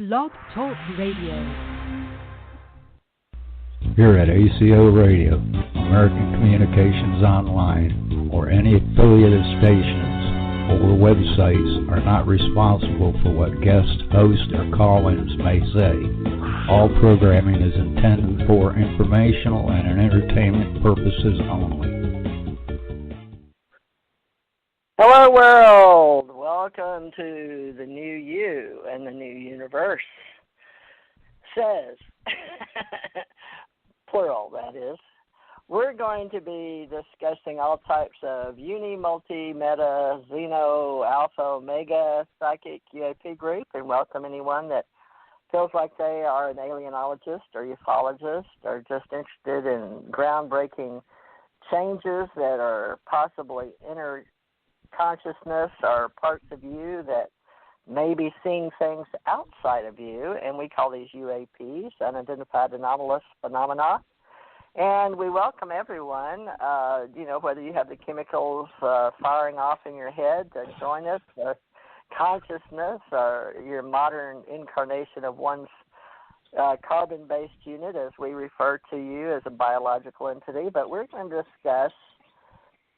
Blog Talk Radio. Here at ACO Radio, American Communications Online, or any affiliated stations or websites are not responsible for what guest hosts or call-ins may say. All programming is intended for informational and entertainment purposes only. Hello, world! Welcome to the new you and the new universe. Says, plural, that is. We're going to be discussing all types of uni, multi, meta, xeno, alpha, omega, psychic, UAP group, and welcome anyone that feels like they are an alienologist or ufologist or just interested in groundbreaking changes that are possibly inner consciousness or parts of you that may be seeing things outside of you, and we call these UAPs, unidentified anomalous phenomena. And we welcome everyone, whether you have the chemicals firing off in your head to join us, or consciousness, or your modern incarnation of one's carbon-based unit, as we refer to you as a biological entity. But we're going to discuss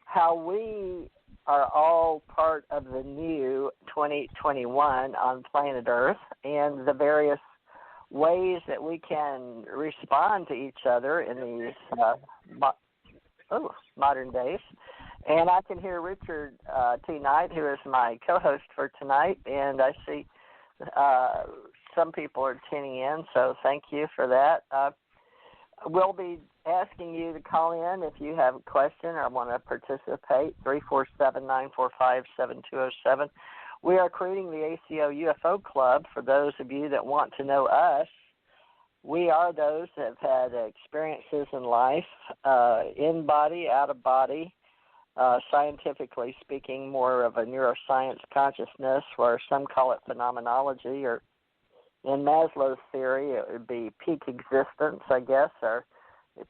how we are all part of the new 2021 on planet Earth and the various ways that we can respond to each other in these modern days. And I can hear Richard T. Knight, who is my co-host for tonight, and I see some people are tuning in, so thank you for that. We'll be asking you to call in if you have a question or want to participate, 347-945-7207. We are creating the ACO UFO Club for those of you that want to know us. We are those that have had experiences in life, in body, out of body, scientifically speaking, more of a neuroscience consciousness, where some call it phenomenology, or in Maslow's theory, it would be peak existence, I guess, or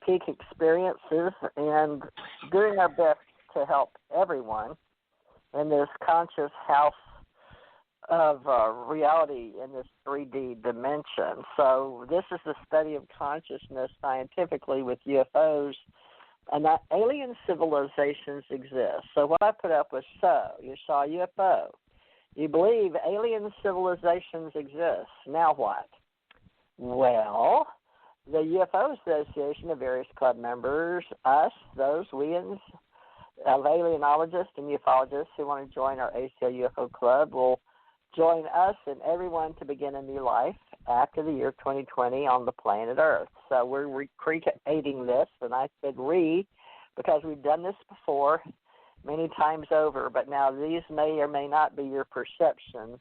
peak experiences, and doing our best to help everyone in this conscious house of reality in this 3D dimension. So this is the study of consciousness scientifically with UFOs, and that alien civilizations exist. So what I put up was, so you saw UFO. You believe alien civilizations exist. Now what? Well, the UFO Association of various club members, us, those, we-ins, of alienologists and ufologists who want to join our ACO UFO Club will join us and everyone to begin a new life after the year 2020 on the planet Earth. So we're recreating this, and I said because we've done this before many times over, but now these may or may not be your perception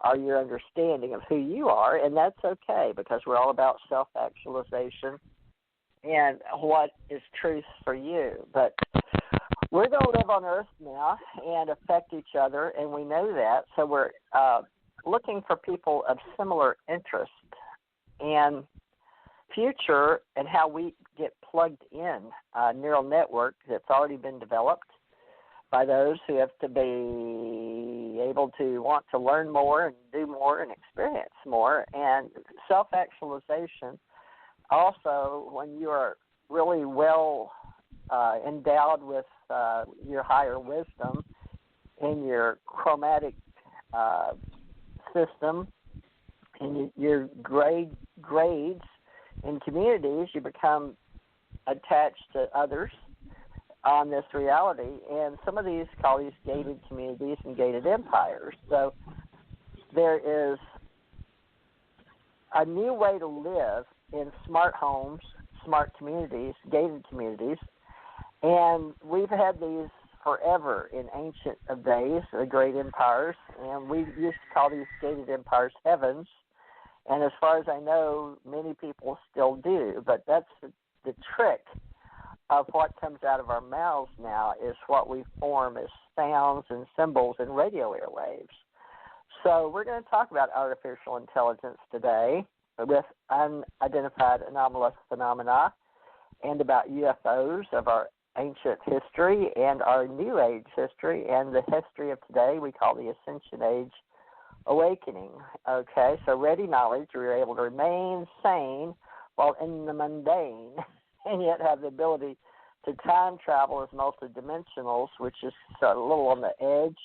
or your understanding of who you are, and that's okay, because we're all about self-actualization and what is truth for you. But we're going to live on Earth now and affect each other, and we know that, so we're looking for people of similar interest and future and how we get plugged in a neural network that's already been developed by those who have to be able to want to learn more and do more and experience more. And self-actualization, also, when you are really well endowed with your higher wisdom in your chromatic system, in your grades in communities, you become attached to others on this reality, and some of these call these gated communities and gated empires. So there is a new way to live in smart homes, smart communities, gated communities, and we've had these forever in ancient days, the great empires, and we used to call these gated empires heavens, and as far as I know, many people still do, but that's the trick of what comes out of our mouths now is what we form as sounds and symbols in radio airwaves. So we're going to talk about artificial intelligence today with unidentified anomalous phenomena and about UFOs of our ancient history and our New Age history and the history of today we call the Ascension Age awakening. Okay, so ready knowledge, we're able to remain sane while in the mundane, and yet have the ability to time travel as multidimensionals, which is a little on the edge.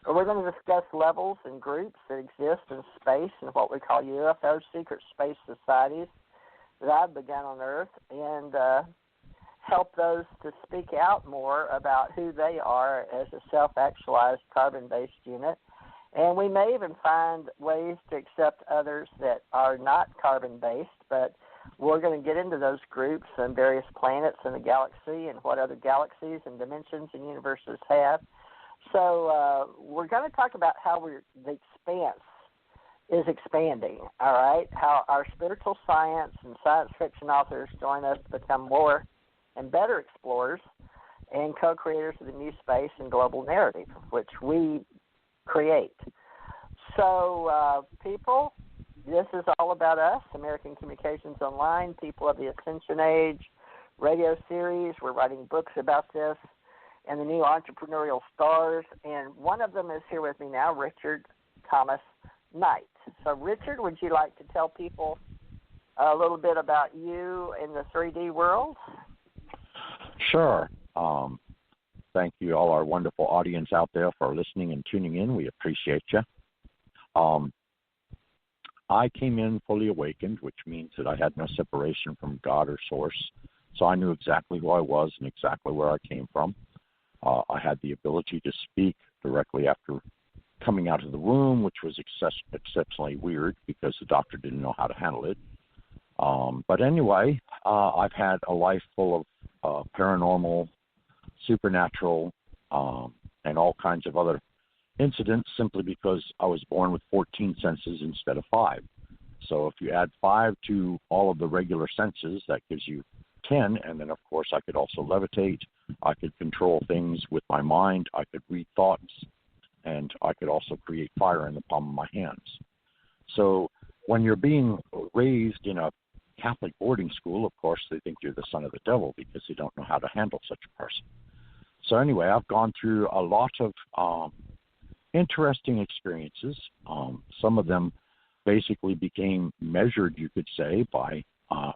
But we're going to discuss levels and groups that exist in space and what we call UFO secret space societies that I've begun on Earth, and help those to speak out more about who they are as a self-actualized carbon-based unit. And we may even find ways to accept others that are not carbon-based, but we're going to get into those groups and various planets in the galaxy and what other galaxies and dimensions and universes have. So we're going to talk about how the expanse is expanding, all right, how our spiritual science and science fiction authors join us to become more and better explorers and co-creators of the new space and global narrative, which we create. So, people, this is all about us, American Communications Online, People of the Ascension Age, radio series. We're writing books about this, and the new entrepreneurial stars. And one of them is here with me now, Richard Thomas Knight. So, Richard, would you like to tell people a little bit about you in the 3D world? Sure. Thank you, all our wonderful audience out there, for listening and tuning in. We appreciate you. I came in fully awakened, which means that I had no separation from God or Source. So I knew exactly who I was and exactly where I came from. I had the ability to speak directly after coming out of the womb, which was exceptionally weird because the doctor didn't know how to handle it. But anyway, I've had a life full of paranormal, supernatural, and all kinds of other incidents simply because I was born with 14 senses instead of 5. So if you add 5 to all of the regular senses, that gives you 10. And then, of course, I could also levitate. I could control things with my mind. I could read thoughts. And I could also create fire in the palm of my hands. So when you're being raised in a Catholic boarding school, of course, they think you're the son of the devil because they don't know how to handle such a person. So anyway, I've gone through a lot of interesting experiences. Some of them basically became measured, you could say, by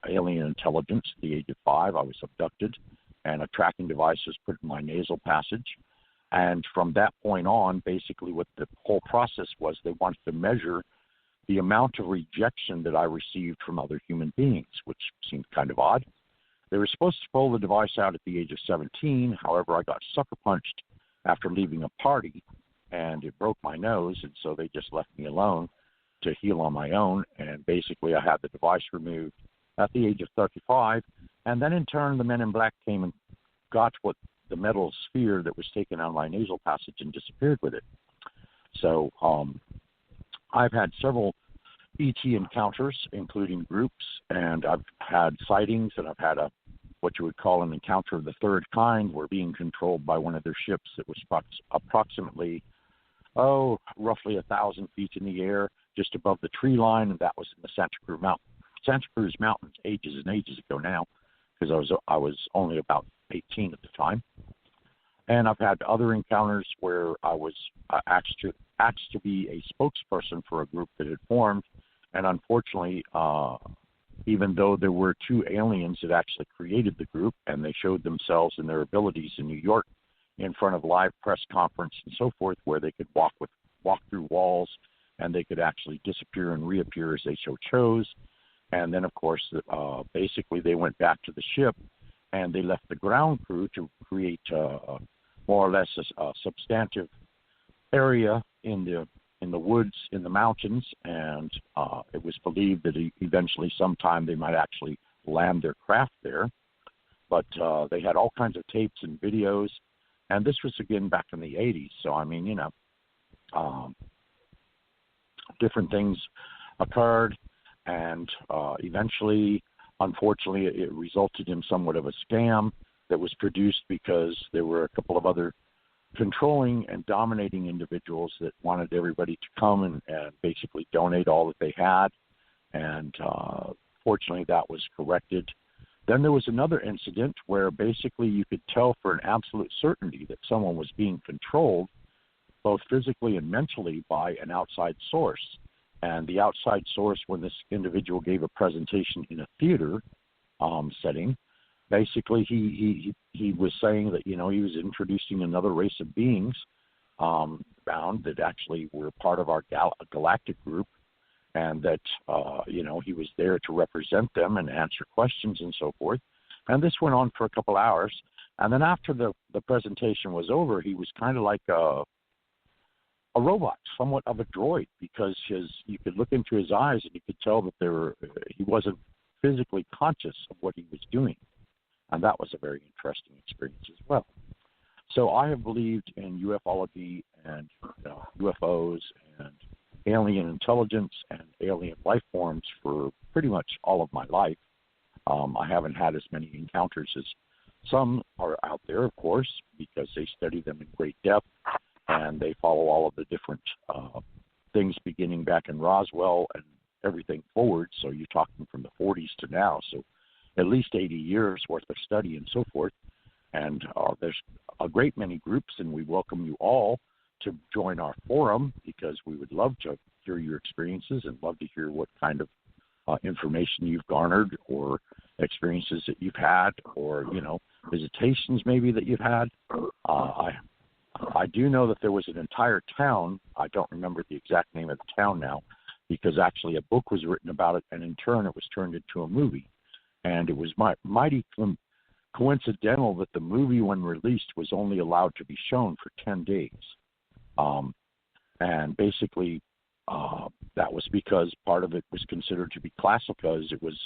alien intelligence. At the age of 5, I was abducted, and a tracking device was put in my nasal passage. And from that point on, basically what the whole process was, they wanted to measure the amount of rejection that I received from other human beings, which seemed kind of odd. They were supposed to pull the device out at the age of 17. However, I got sucker punched after leaving a party, and it broke my nose, and so they just left me alone to heal on my own. And basically, I had the device removed at the age of 35. And then, in turn, the men in black came and got what the metal sphere that was taken out of my nasal passage and disappeared with it. So I've had several ET encounters, including groups, and I've had sightings, and I've had what you would call an encounter of the third kind. We're being controlled by one of their ships that was approximately, roughly 1,000 feet in the air, just above the tree line, and that was in the Santa Cruz Mountains ages and ages ago now, because I was only about 18 at the time. And I've had other encounters where I was asked to be a spokesperson for a group that had formed, and unfortunately, even though there were 2 aliens that actually created the group, and they showed themselves and their abilities in New York in front of live press conference and so forth, where they could walk through walls, and they could actually disappear and reappear as they so chose. And then, of course, basically they went back to the ship, and they left the ground crew to create more or less a substantive area in the woods, in the mountains, and it was believed that eventually sometime they might actually land their craft there. But they had all kinds of tapes and videos, and this was again back in the 80s. So, I mean, different things occurred, and eventually, unfortunately, it resulted in somewhat of a scam that was produced because there were a couple of other controlling and dominating individuals that wanted everybody to come and basically donate all that they had. And fortunately, that was corrected. Then there was another incident where basically you could tell for an absolute certainty that someone was being controlled both physically and mentally, by an outside source. And the outside source, when this individual gave a presentation in a theater setting, basically he was saying that, you know, he was introducing another race of beings bound that actually were part of our galactic group, and that, you know, he was there to represent them and answer questions and so forth. And this went on for a couple hours. And then after the presentation was over, he was kind of like a robot, somewhat of a droid, because you could look into his eyes and you could tell that he wasn't physically conscious of what he was doing. And that was a very interesting experience as well. So I have believed in ufology and UFOs and alien intelligence and alien life forms for pretty much all of my life. I haven't had as many encounters as some are out there, of course, because they study them in great depth and they follow all of the different things beginning back in Roswell and everything forward. So you're talking from the 40s to now. So at least 80 years worth of study and so forth. And there's a great many groups, and we welcome you all to join our forum, because we would love to hear your experiences and love to hear what kind of information you've garnered, or experiences that you've had, or, you know, visitations maybe that you've had. I do know that there was an entire town. I don't remember the exact name of the town now, because actually a book was written about it, and in turn it was turned into a movie. And it was mighty coincidental that the movie, when released, was only allowed to be shown for 10 days. And basically, that was because part of it was considered to be classified, because it was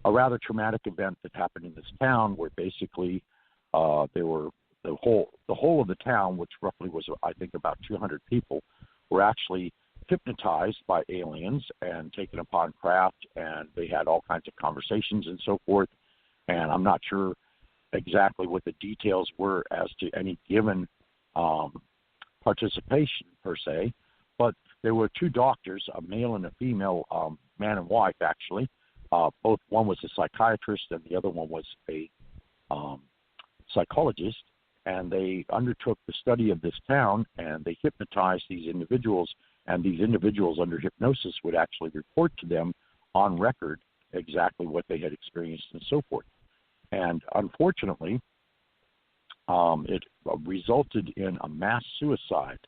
a rather traumatic event that happened in this town, where basically there were the whole of the town, which roughly was, I think, about 200 people, were actually hypnotized by aliens and taken upon craft, and they had all kinds of conversations and so forth. And I'm not sure exactly what the details were as to any given participation per se, but there were two doctors, a male and a female, man and wife actually. Both, one was a psychiatrist and the other one was a psychologist, and they undertook the study of this town, and they hypnotized these individuals, and these individuals under hypnosis would actually report to them on record exactly what they had experienced and so forth. And unfortunately, it resulted in a mass suicide.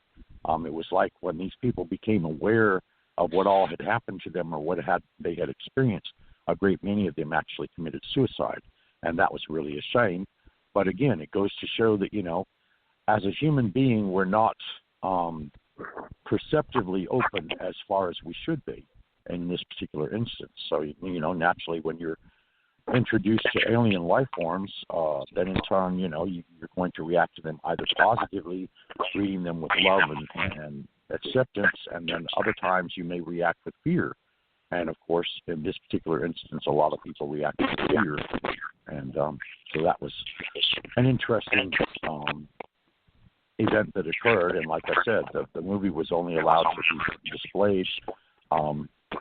It was like when these people became aware of what all had happened to them, or what they had experienced, a great many of them actually committed suicide. And that was really a shame. But again, it goes to show that, you know, as a human being, we're not perceptively open as far as we should be in this particular instance. So, you know, naturally when you're introduced to alien life forms, then in turn, you know, you're going to react to them either positively, treating them with love and acceptance, and then other times you may react with fear. And of course, in this particular instance, a lot of people react with fear. And so that was an interesting event that occurred. And like I said, the movie was only allowed to be displayed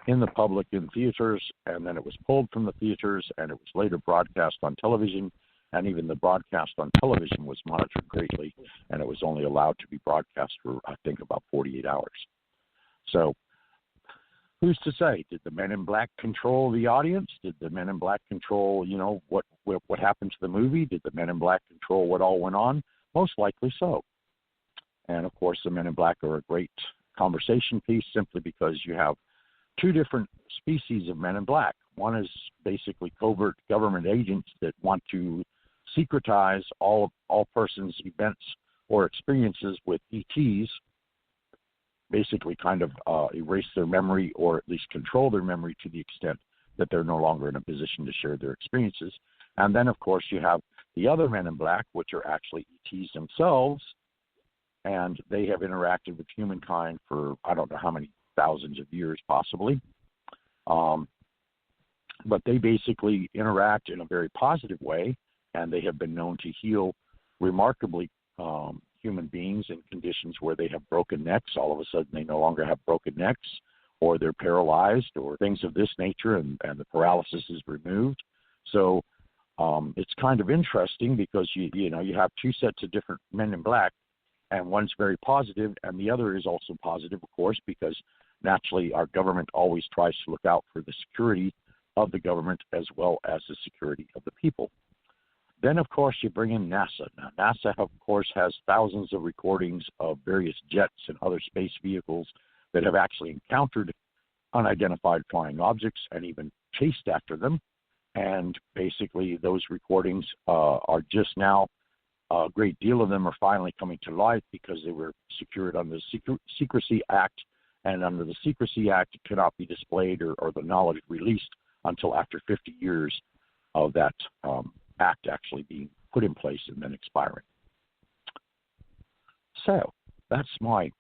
in the public in theaters, and then it was pulled from the theaters, and it was later broadcast on television. And even the broadcast on television was monitored greatly, and it was only allowed to be broadcast for, I think, about 48 hours. So who's to say? Did the Men in Black control the audience? Did the Men in Black control, you know, what happened to the movie? Did the Men in Black control what all went on? Most likely so. And, of course, the Men in Black are a great conversation piece, simply because you have two different species of Men in Black. One is basically covert government agents that want to secretize all persons' events or experiences with ETs, basically kind of erase their memory, or at least control their memory to the extent that they're no longer in a position to share their experiences. And then, of course, you have the other Men in Black, which are actually ETs themselves, and they have interacted with humankind for I don't know how many thousands of years possibly. But they basically interact in a very positive way, and they have been known to heal remarkably human beings in conditions where they have broken necks. All of a sudden they no longer have broken necks, or they're paralyzed, or things of this nature, and the paralysis is removed. So it's kind of interesting, because you know you have two sets of different Men in Black, and one's very positive, and the other is also positive, of course, because naturally our government always tries to look out for the security of the government as well as the security of the people. Then, of course, you bring in NASA. Now, NASA, of course, has thousands of recordings of various jets and other space vehicles that have actually encountered unidentified flying objects and even chased after them. And basically, those recordings are just now, a great deal of them are finally coming to light because they were secured under the Secrecy Act. And under the Secrecy Act, it cannot be displayed or the knowledge released until after 50 years of that act actually being put in place and then expiring. So that's my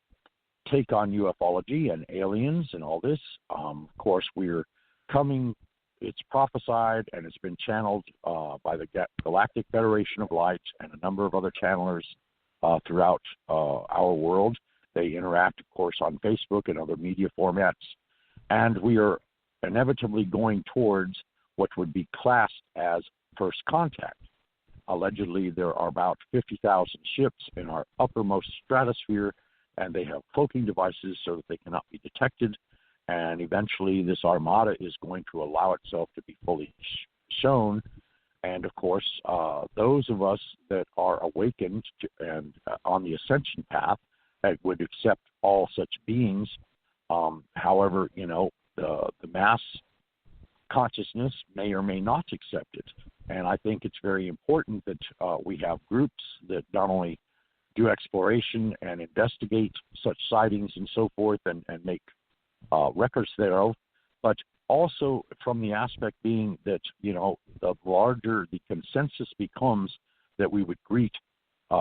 take on ufology and aliens and all this. Of course, we're coming, it's prophesied and it's been channeled by the Galactic Federation of Light and a number of other channelers throughout our world. They interact, of course, on Facebook and other media formats. And we are inevitably going towards what would be classed as first contact. Allegedly, there are about 50,000 ships in our uppermost stratosphere, and they have cloaking devices so that they cannot be detected. And eventually, this armada is going to allow itself to be fully shown. And, of course, those of us that are awakened and on the ascension path that would accept all such beings. However, the mass consciousness may or may not accept it. And I think it's very important that we have groups that not only do exploration and investigate such sightings and so forth and make records thereof, but also from the aspect being that, the larger the consensus becomes that we would greet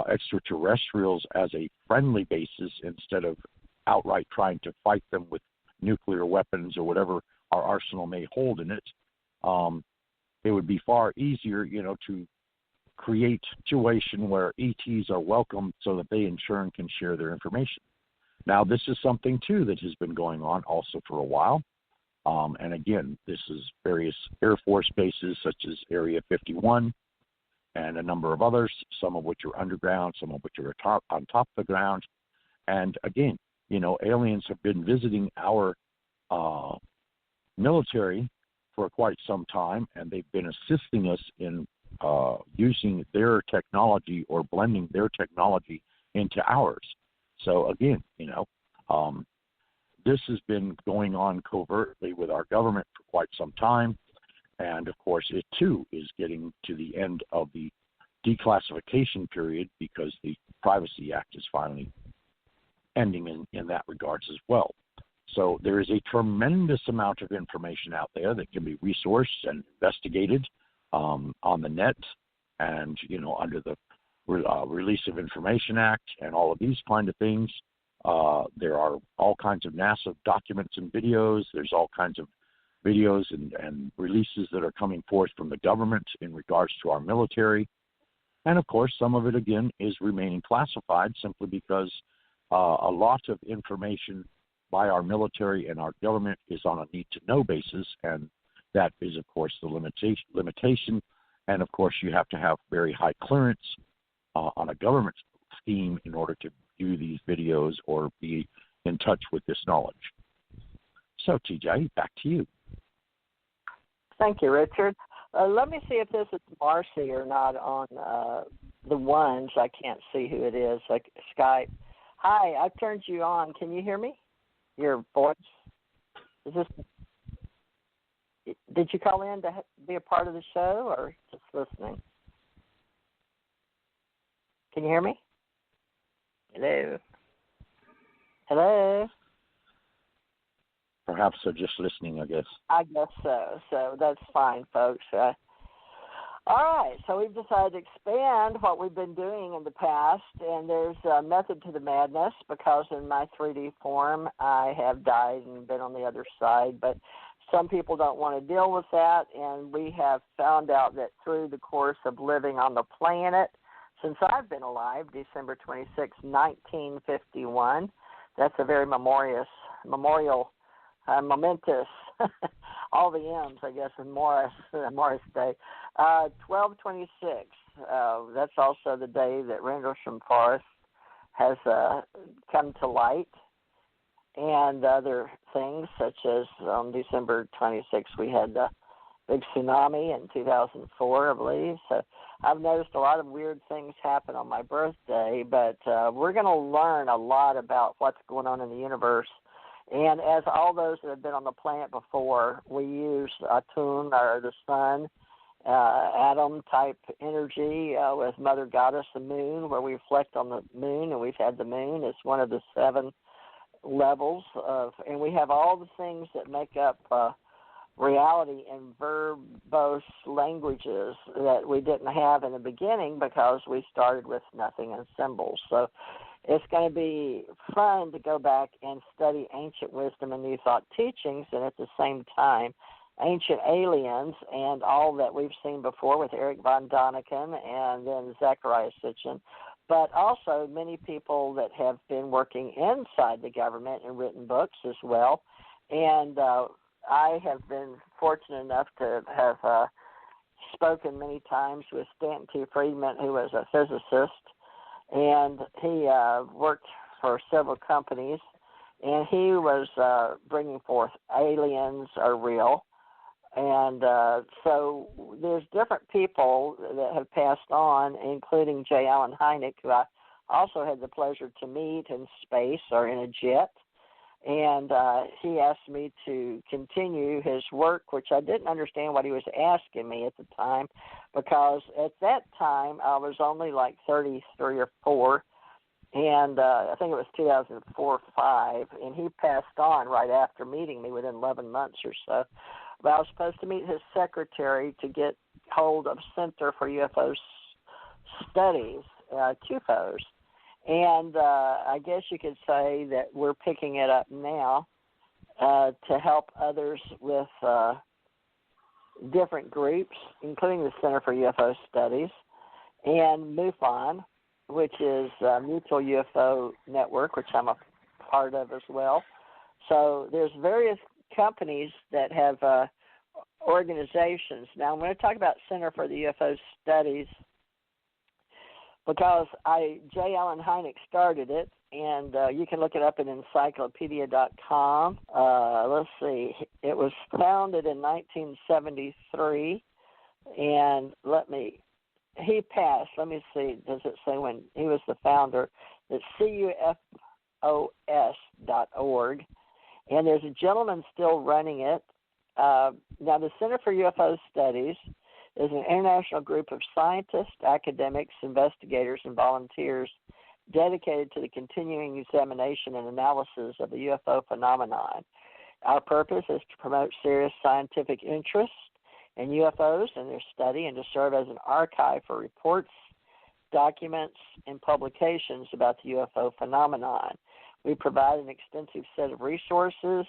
extraterrestrials as a friendly basis instead of outright trying to fight them with nuclear weapons or whatever our arsenal may hold in it. It would be far easier, to create a situation where ETs are welcome so that they in turn can share their information. Now, this is something, too, that has been going on also for a while. And again, this is various Air Force bases such as Area 51 and a number of others, some of which are underground, some of which are on top of the ground. And again, aliens have been visiting our military for quite some time, and they've been assisting us in using their technology or blending their technology into ours. So again, this has been going on covertly with our government for quite some time. And of course, it too is getting to the end of the declassification period because the Privacy Act is finally ending in that regards as well. So there is a tremendous amount of information out there that can be resourced and investigated on the net and, under the Release of Information Act and all of these kind of things. There are all kinds of NASA documents and videos. There's all kinds of videos and releases that are coming forth from the government in regards to our military. And, of course, some of it, again, is remaining classified simply because a lot of information by our military and our government is on a need-to-know basis, and that is, of course, the limitation. And, of course, you have to have very high clearance on a government scheme in order to view these videos or be in touch with this knowledge. So, TJ, back to you. Thank you, Richard. Let me see if this is Marcy or not on the ones. I can't see who it is, like Skype. Hi, I've turned you on. Can you hear me? Your voice? Is this? Did you call in to be a part of the show or just listening? Can you hear me? Hello? Hello? Perhaps they're just listening, I guess. I guess so. So that's fine, folks. All right. So we've decided to expand what we've been doing in the past, and there's a method to the madness because in my 3D form I have died and been on the other side, but some people don't want to deal with that, and we have found out that through the course of living on the planet since I've been alive, December 26, 1951, that's a very momentous, all the M's, I guess, in Morris Day. 12/26, that's also the day that Rendlesham Forest has come to light, and other things such as on December 26th we had the big tsunami in 2004, I believe. So I've noticed a lot of weird things happen on my birthday, but we're going to learn a lot about what's going on in the universe. And as all those that have been on the planet before, we use Atun, or the sun, atom-type energy with Mother Goddess, the moon, where we reflect on the moon, and we've had the moon as one of the 7 levels of, and we have all the things that make up reality in verbose languages that we didn't have in the beginning because we started with nothing and symbols. So it's going to be fun to go back and study ancient wisdom and new thought teachings, and at the same time, ancient aliens and all that we've seen before with Eric von Daniken and then Zechariah Sitchin, but also many people that have been working inside the government and written books as well. And I have been fortunate enough to have spoken many times with Stanton T. Friedman, who was a physicist, and he worked for several companies, and he was bringing forth aliens are real. And so there's different people that have passed on, including J. Allen Hynek, who I also had the pleasure to meet in space or in a jet. And he asked me to continue his work, which I didn't understand what he was asking me at the time, because at that time I was only like 33 or 4, and I think it was 2004 or 5, and he passed on right after meeting me within 11 months or so. But I was supposed to meet his secretary to get hold of Center for UFO Studies, CUFOS. And I guess you could say that we're picking it up now to help others with different groups, including the Center for UFO Studies, and MUFON, which is Mutual UFO Network, which I'm a part of as well. So there's various companies that have organizations. Now, I'm going to talk about Center for the UFO Studies because J. Allen Hynek started it, and you can look it up at encyclopedia.com. Let's see. It was founded in 1973, and he passed. Let me see. Does it say when he was the founder? It's CUFOS.org. And there's a gentleman still running it. Now, the Center for UFO Studies is an international group of scientists, academics, investigators, and volunteers dedicated to the continuing examination and analysis of the UFO phenomenon. Our purpose is to promote serious scientific interest in UFOs and their study, and to serve as an archive for reports, documents, and publications about the UFO phenomenon. We provide an extensive set of resources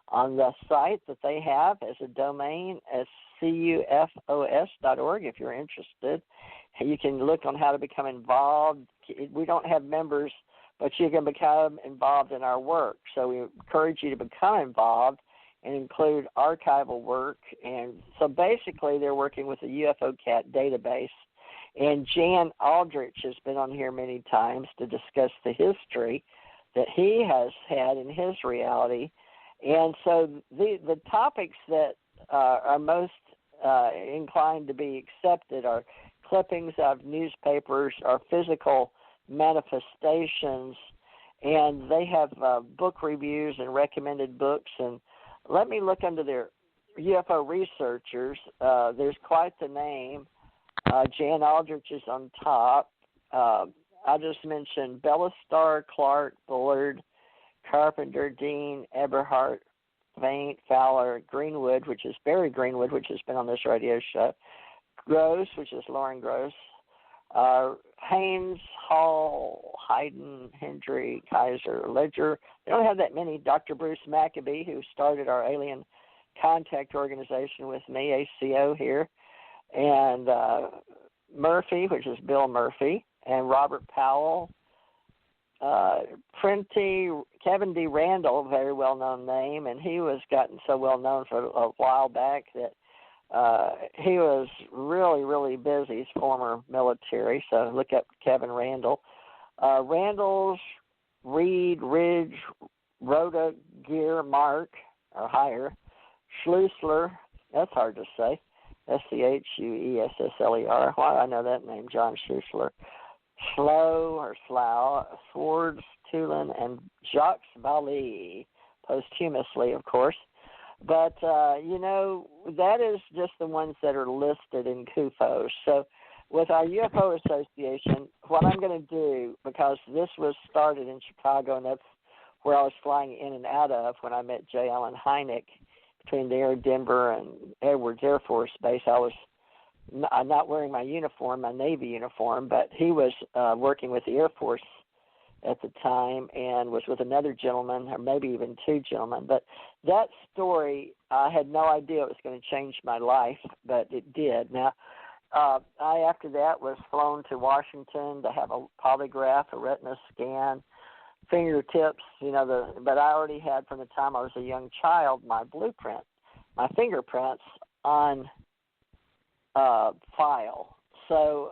on the site that they have as a domain as CUFOS.org if you're interested. You can look on how to become involved. We don't have members, but you can become involved in our work. So we encourage you to become involved and include archival work. And so basically they're working with the UFO Cat database. And Jan Aldrich has been on here many times to discuss the history that he has had in his reality. And so the topics that are most inclined to be accepted are clippings of newspapers or physical manifestations, and they have book reviews and recommended books. And let me look under their UFO researchers. There's quite the name. Jan Aldrich is on top. I just mentioned Bellastar, Clark, Bullard, Carpenter, Dean, Eberhardt, Vaint, Fowler, Greenwood, which is Barry Greenwood, which has been on this radio show, Gross, which is Lauren Gross, Haynes, Hall, Hayden, Hendry, Kaiser, Ledger. They don't have that many. Dr. Bruce Maccabee, who started our alien contact organization with me, ACO here, and Murphy, which is Bill Murphy, and Robert Powell, Kevin D. Randall, a very well-known name, and he was gotten so well-known for a while back that he was really, really busy. He's former military, so look up Kevin Randall. Randall's Reed Ridge Rota Gear Mark, or higher. Schleusler, that's hard to say. Schuessler. Why do I know that name, John Schleusler? Slough, Swords, Tulin, and Jacques Vallée, posthumously, of course. But, that is just the ones that are listed in CUFOS. So with our UFO Association, what I'm going to do, because this was started in Chicago, and that's where I was flying in and out of when I met J. Allen Hynek between there, Denver, and Edwards Air Force Base. I was not wearing my uniform, my Navy uniform, but he was working with the Air Force at the time and was with another gentleman, or maybe even two gentlemen. But that story, I had no idea it was going to change my life, but it did. Now, I, after that, was flown to Washington to have a polygraph, a retina scan, fingertips, but I already had, from the time I was a young child, my blueprint, my fingerprints on file. So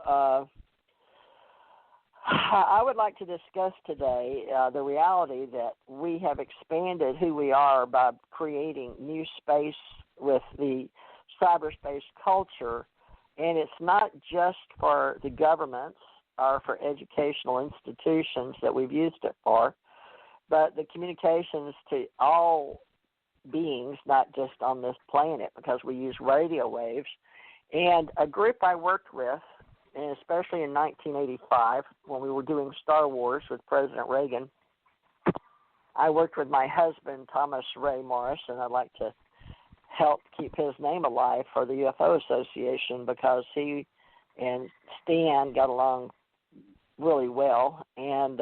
I would like to discuss today the reality that we have expanded who we are by creating new space with the cyberspace culture, and it's not just for the governments or for educational institutions that we've used it for, but the communications to all beings, not just on this planet, because we use radio waves. And a group I worked with, and especially in 1985, when we were doing Star Wars with President Reagan, I worked with my husband, Thomas Ray Morris, and I'd like to help keep his name alive for the UFO Association, because he and Stan got along really well, and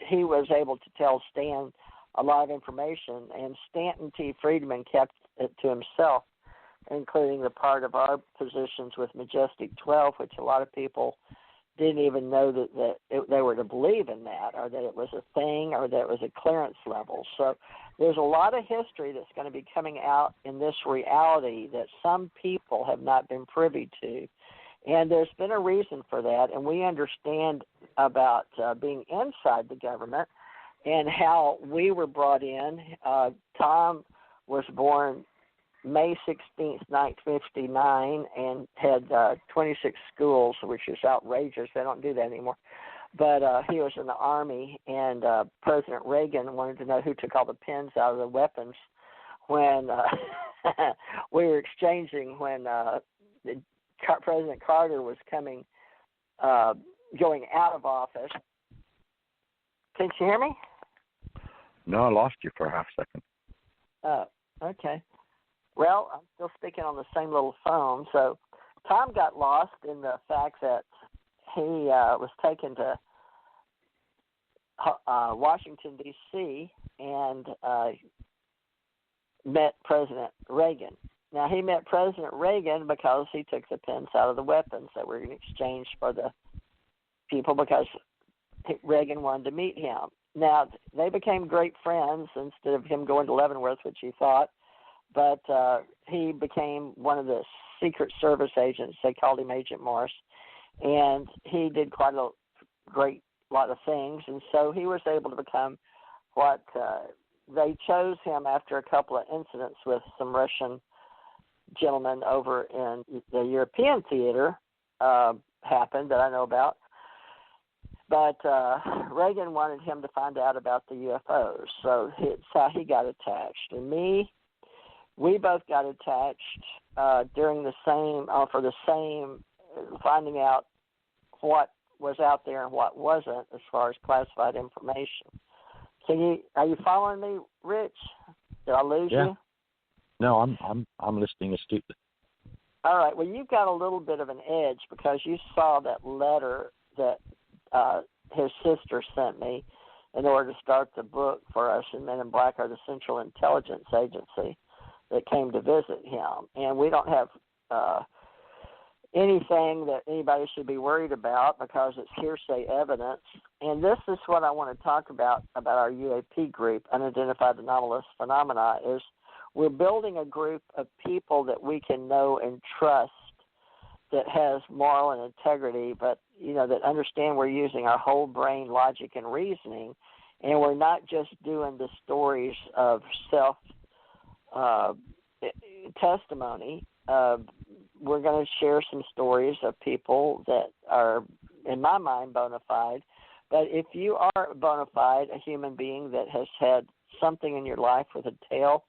he was able to tell Stan a lot of information, and Stanton T. Friedman kept it to himself, including the part of our positions with Majestic 12, which a lot of people didn't even know that they were to believe in that, or that it was a thing, or that it was a clearance level. So there's a lot of history that's going to be coming out in this reality that some people have not been privy to. And there's been a reason for that, and we understand about being inside the government and how we were brought in. Tom was born May 16th, 1959, and had 26 schools, which is outrageous. They don't do that anymore. But he was in the Army, and President Reagan wanted to know who took all the pins out of the weapons when we were exchanging, when President Carter was going out of office. Can you hear me? No, I lost you for a half second. Oh, okay. Well, I'm still speaking on the same little phone. So Tom got lost in the fact that he was taken to Washington, D.C., and met President Reagan. Now, he met President Reagan because he took the pins out of the weapons that were in exchange for the people, because Reagan wanted to meet him. Now, they became great friends instead of him going to Leavenworth, which he thought, but he became one of the Secret Service agents. They called him Agent Morse, and he did quite a great lot of things, and so he was able to become what they chose him after a couple of incidents with some Russian gentlemen over in the European theater happened that I know about. But Reagan wanted him to find out about the UFOs, so it's how he got attached. And me, we both got attached during the same, for the same, finding out what was out there and what wasn't as far as classified information. Are you following me, Rich? Did I lose you? No, I'm listening astutely. All right. Well, you've got a little bit of an edge because you saw that letter that his sister sent me in order to start the book for us in Men in Black, or the Central Intelligence Agency that came to visit him. And we don't have anything that anybody should be worried about because it's hearsay evidence. And this is what I want to talk about our UAP group, Unidentified Anomalous Phenomena, is we're building a group of people that we can know and trust that has moral and integrity, but that understand we're using our whole brain, logic, and reasoning, and we're not just doing the stories of self testimony. We're going to share some stories of people that are, in my mind, bona fide. But if you are bona fide, a human being that has had something in your life with a tale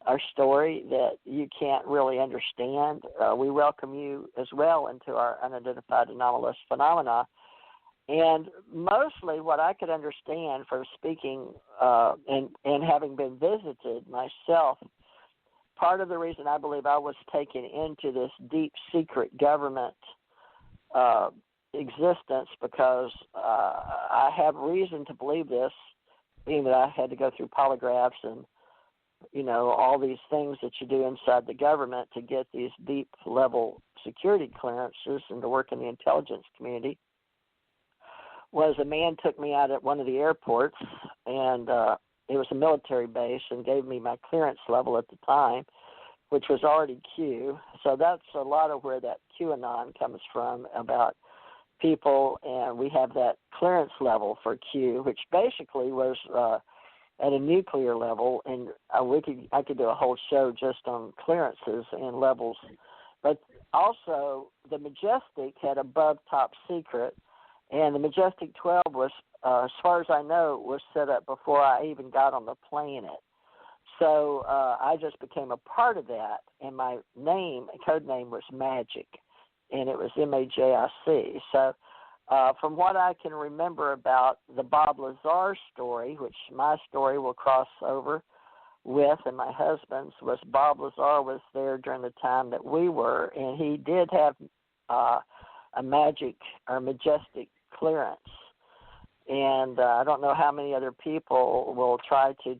or story that you can't really understand, we welcome you as well into our unidentified anomalous phenomena. And mostly what I could understand from speaking and having been visited myself, part of the reason I believe I was taken into this deep secret government existence, because I have reason to believe this, being that I had to go through polygraphs and, all these things that you do inside the government to get these deep level security clearances and to work in the intelligence community, was a man took me out at one of the airports, and it was a military base, and gave me my clearance level at the time, which was already Q. So that's a lot of where that QAnon comes from, about people, and we have that clearance level for Q, which basically was at a nuclear level, and I could do a whole show just on clearances and levels. But also, the Majestic had above top secret, and the Majestic 12 was, as far as I know, was set up before I even got on the planet. So I just became a part of that, and my code name was Magic, and it was MAJIC. So from what I can remember about the Bob Lazar story, which my story will cross over with, and my husband's, was Bob Lazar was there during the time that we were, and he did have a magic or majestic clearance. And I don't know how many other people will try to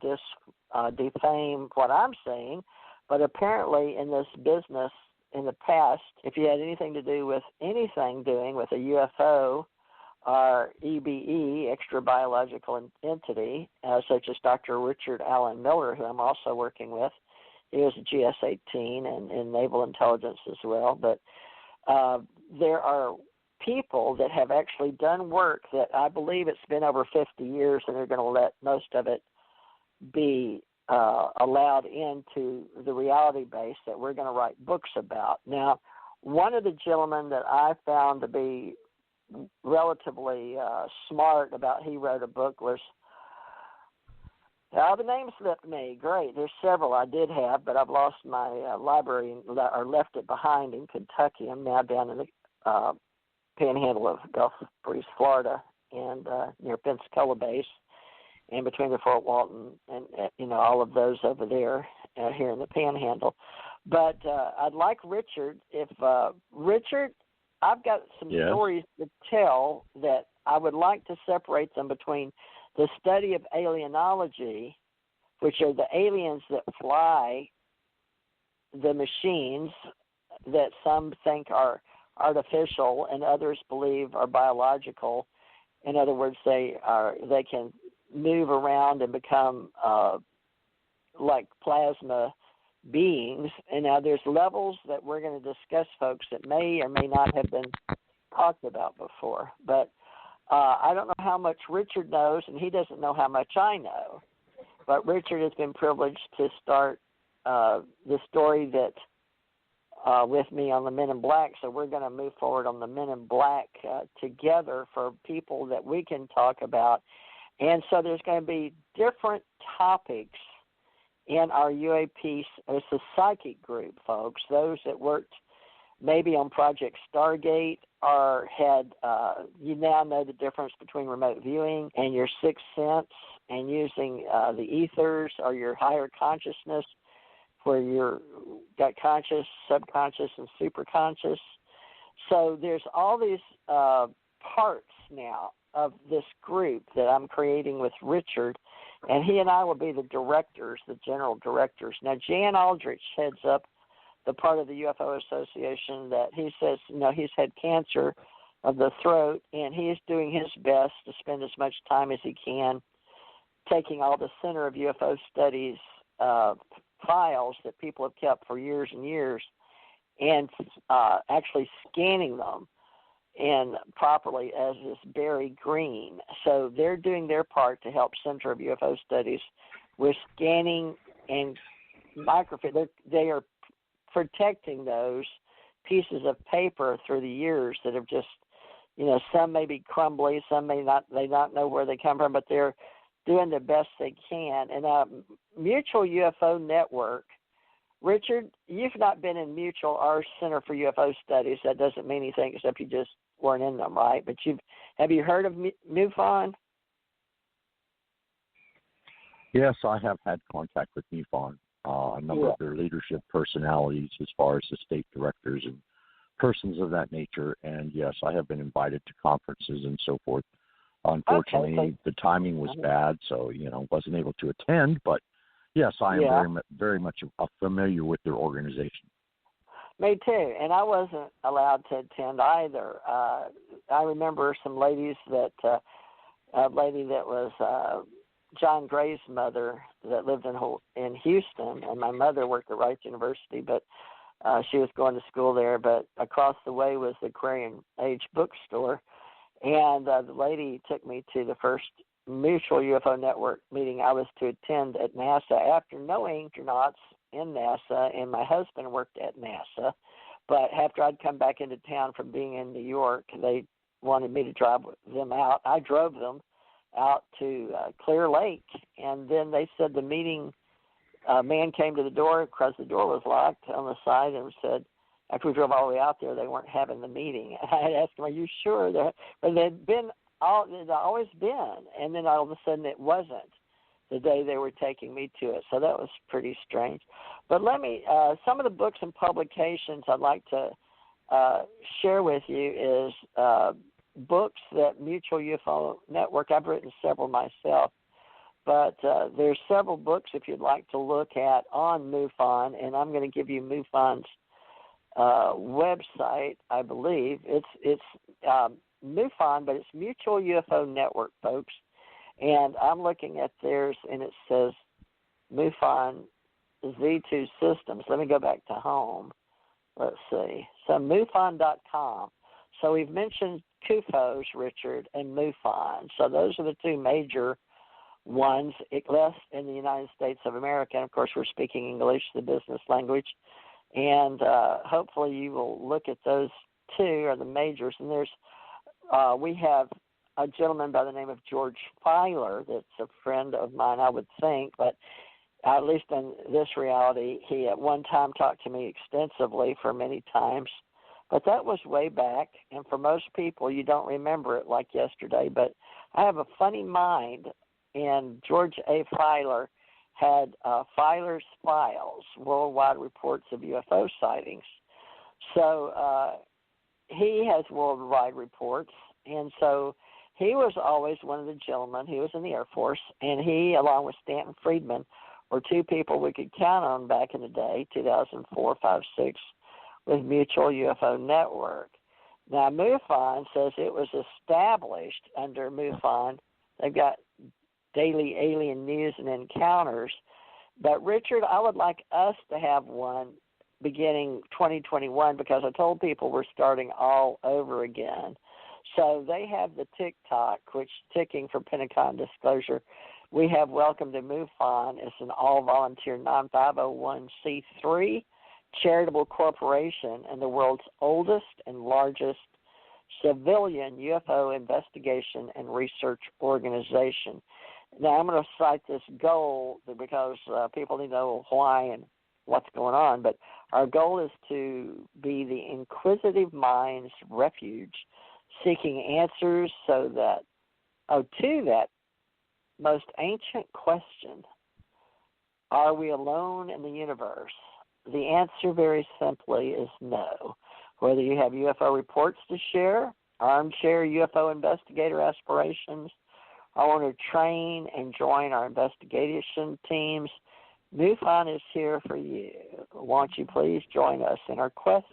defame what I'm saying, but apparently in this business in the past, if you had anything to do with anything doing with a UFO or EBE, extra biological entity, such as Dr. Richard Allen Miller, who I'm also working with, he was a GS-18 and in naval intelligence as well, but there are people that have actually done work that I believe it's been over 50 years, and they're going to let most of it be allowed into the reality base that we're going to write books about. Now, one of the gentlemen that I found to be relatively smart about, he wrote a book, was, the name slipped me. Great. There's several I did have, but I've lost my library or left it behind in Kentucky. I'm now down in the panhandle of Gulf Breeze, Florida, and near Pensacola base, and between the Fort Walton and all of those over there here in the Panhandle. But I'd like Richard, if Richard, I've got some stories to tell that I would like to separate them between the study of alienology, which are the aliens that fly the machines that some think are artificial and others believe are biological. In other words, they can move around and become like plasma beings. And now there's levels that we're going to discuss, folks, that may or may not have been talked about before. But I don't know how much Richard knows, and he doesn't know how much I know. But Richard has been privileged to start the story that with me on the Men in Black, so we're going to move forward on the Men in Black together for people that we can talk about. And so there's going to be different topics in our UAP. It's a psychic group, folks, those that worked maybe on Project Stargate or had, you now know the difference between remote viewing and your sixth sense and using the ethers or your higher consciousness, where you're got conscious, subconscious, and superconscious. So there's all these parts now of this group that I'm creating with Richard, and he and I will be the directors, the general directors. Now, Jan Aldrich heads up the part of the UFO Association that he says, he's had cancer of the throat, and he is doing his best to spend as much time as he can taking all the Center of UFO Studies files that people have kept for years and years and actually scanning them and properly as is Barry Green. So they're doing their part to help Center of UFO Studies with scanning and microfilm. They are protecting those pieces of paper through the years that have just, some may be crumbly, some may not. They not know where they come from, but they're doing the best they can. And Mutual UFO Network. Richard, you've not been in Mutual or Center for UFO Studies. That doesn't mean anything except you just weren't in them, right? But have you heard of MUFON? Yes, I have had contact with MUFON, a number of their leadership personalities as far as the state directors and persons of that nature. And yes, I have been invited to conferences and so forth. Unfortunately, the timing was bad, so, wasn't able to attend. But yes, I am very much familiar with their organization. Me too, and I wasn't allowed to attend either. I remember some ladies a lady that was John Gray's mother that lived in Houston, and my mother worked at Rice University, but she was going to school there. But across the way was the Aquarian Age bookstore, and the lady took me to the first Mutual UFO Network meeting I was to attend at NASA after knowing astronauts in NASA, and my husband worked at NASA. But after I'd come back into town from being in New York, they wanted me to drive them out. I drove them out to Clear Lake, and then they said the meeting man came to the door because the door was locked on the side, and said, after we drove all the way out there, they weren't having the meeting. I asked them, "Are you sure?" But they'd always been, and then all of a sudden it wasn't the day they were taking me to it. So that was pretty strange. But let me, some of the books and publications I'd like to share with you is books that Mutual UFO Network, I've written several myself, but there's several books if you'd like to look at on MUFON, and I'm going to give you MUFON's website, I believe. It's MUFON, but it's Mutual UFO Network, folks. And I'm looking at theirs, and it says MUFON Z2 Systems. Let me go back to home. Let's see. So MUFON.com. So we've mentioned CUFOS, Richard, and MUFON. So those are the two major ones, less in the United States of America. And, of course, we're speaking English, the business language. And hopefully you will look at those two are the majors. And there's we have a gentleman by the name of George Filer that's a friend of mine, I would think, but at least in this reality, he at one time talked to me extensively for many times, but that was way back, and for most people, you don't remember it like yesterday, but I have a funny mind, and George A. Filer had Filer's Files, Worldwide Reports of UFO Sightings. So he has worldwide reports, and so he was always one of the gentlemen. He was in the Air Force, and he, along with Stanton Friedman, were two people we could count on back in the day, 2004, 5, 6, with Mutual UFO Network. Now, MUFON says it was established under MUFON. They've got daily alien news and encounters. But, Richard, I would like us to have one beginning 2021 because I told people we're starting all over again. So they have the TikTok, which ticking for Pentagon disclosure. We have Welcome to MUFON. It's an all-volunteer non-501c3 charitable corporation and the world's oldest and largest civilian UFO investigation and research organization. Now, I'm going to cite this goal because people need to know why and what's going on, but our goal is to be the inquisitive mind's refuge, seeking answers to that most ancient question, are we alone in the universe? The answer very simply is no. Whether you have UFO reports to share, armchair UFO investigator aspirations, or want to train and join our investigation teams, MUFON is here for you. Won't you please join us in our quest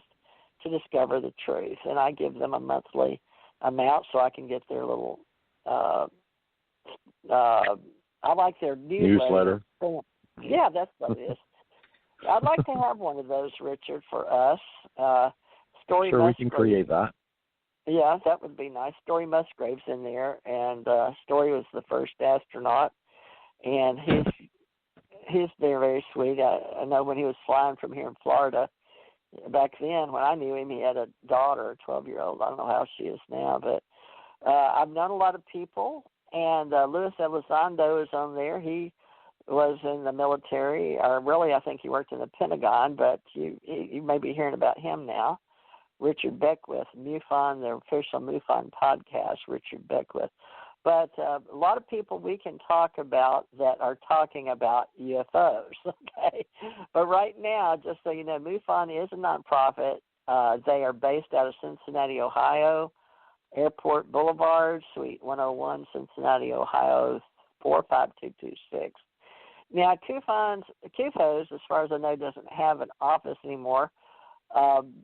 to discover the truth? And I give them a monthly amount so I can get their little I like their newsletter. Yeah, that's what it is. I'd like to have one of those, Richard, for us. Sure, we can create that. Yeah, that would be nice. Story Musgrave's in there, and Story was the first astronaut, and he's very, very sweet. I know when he was flying from here in Florida, back then when I knew him, he had a daughter, a 12-year-old. I don't know how she is now, but I've known a lot of people, and Luis Elizondo is on there. He was in the military, or really I think he worked in the Pentagon, but you may be hearing about him now. Richard Beckwith, MUFON, the official MUFON podcast, Richard Beckwith. But a lot of people we can talk about that are talking about UFOs, okay? But right now, just so you know, MUFON is a nonprofit. They are based out of Cincinnati, Ohio, Airport Boulevard, Suite 101, Cincinnati, Ohio, 45226. Now, CUFOS, as far as I know, doesn't have an office anymore,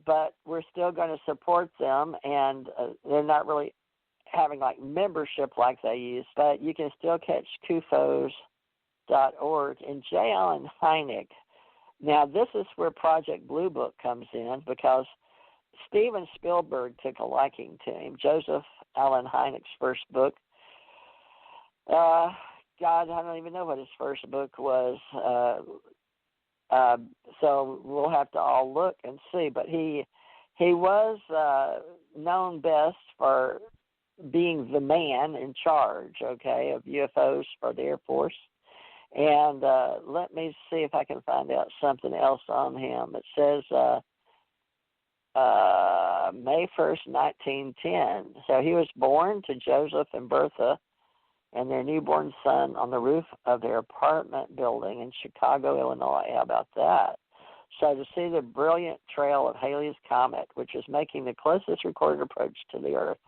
but we're still going to support them, and they're not really having like membership like they used, but you can still catch CUFOS.org. And J. Allen Hynek. Now, this is where Project Blue Book comes in, because Steven Spielberg took a liking to him. Joseph Allen Hynek's first book. God, I don't even know what his first book was. So we'll have to all look and see. But he was known best for being the man in charge, okay, of UFOs for the Air Force. And let me see if I can find out something else on him. It says May 1st, 1910. So he was born to Joseph and Bertha and their newborn son on the roof of their apartment building in Chicago, Illinois. How about that? So to see the brilliant trail of Halley's Comet, which is making the closest recorded approach to the Earth.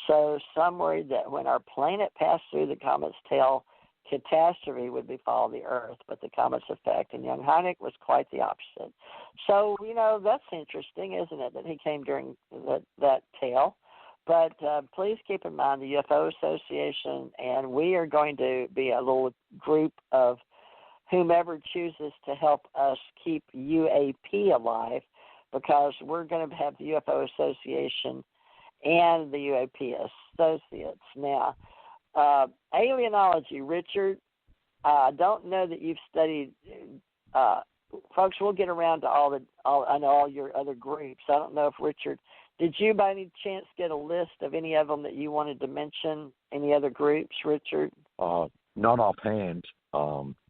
So some worried that when our planet passed through the comet's tail, catastrophe would befall the Earth, but the comet's effect. And young Hynek was quite the opposite. So, you know, that's interesting, isn't it, that he came during that tail. But please keep in mind the UFO Association, and we are going to be a little group of whomever chooses to help us keep UAP alive, because we're going to have the UFO Association and the UAP Associates. Now, Alienology, Richard, I don't know that you've studied, folks, we'll get around to all your other groups. I don't know if Richard, did you by any chance get a list of any of them that you wanted to mention, any other groups, Richard? Not offhand.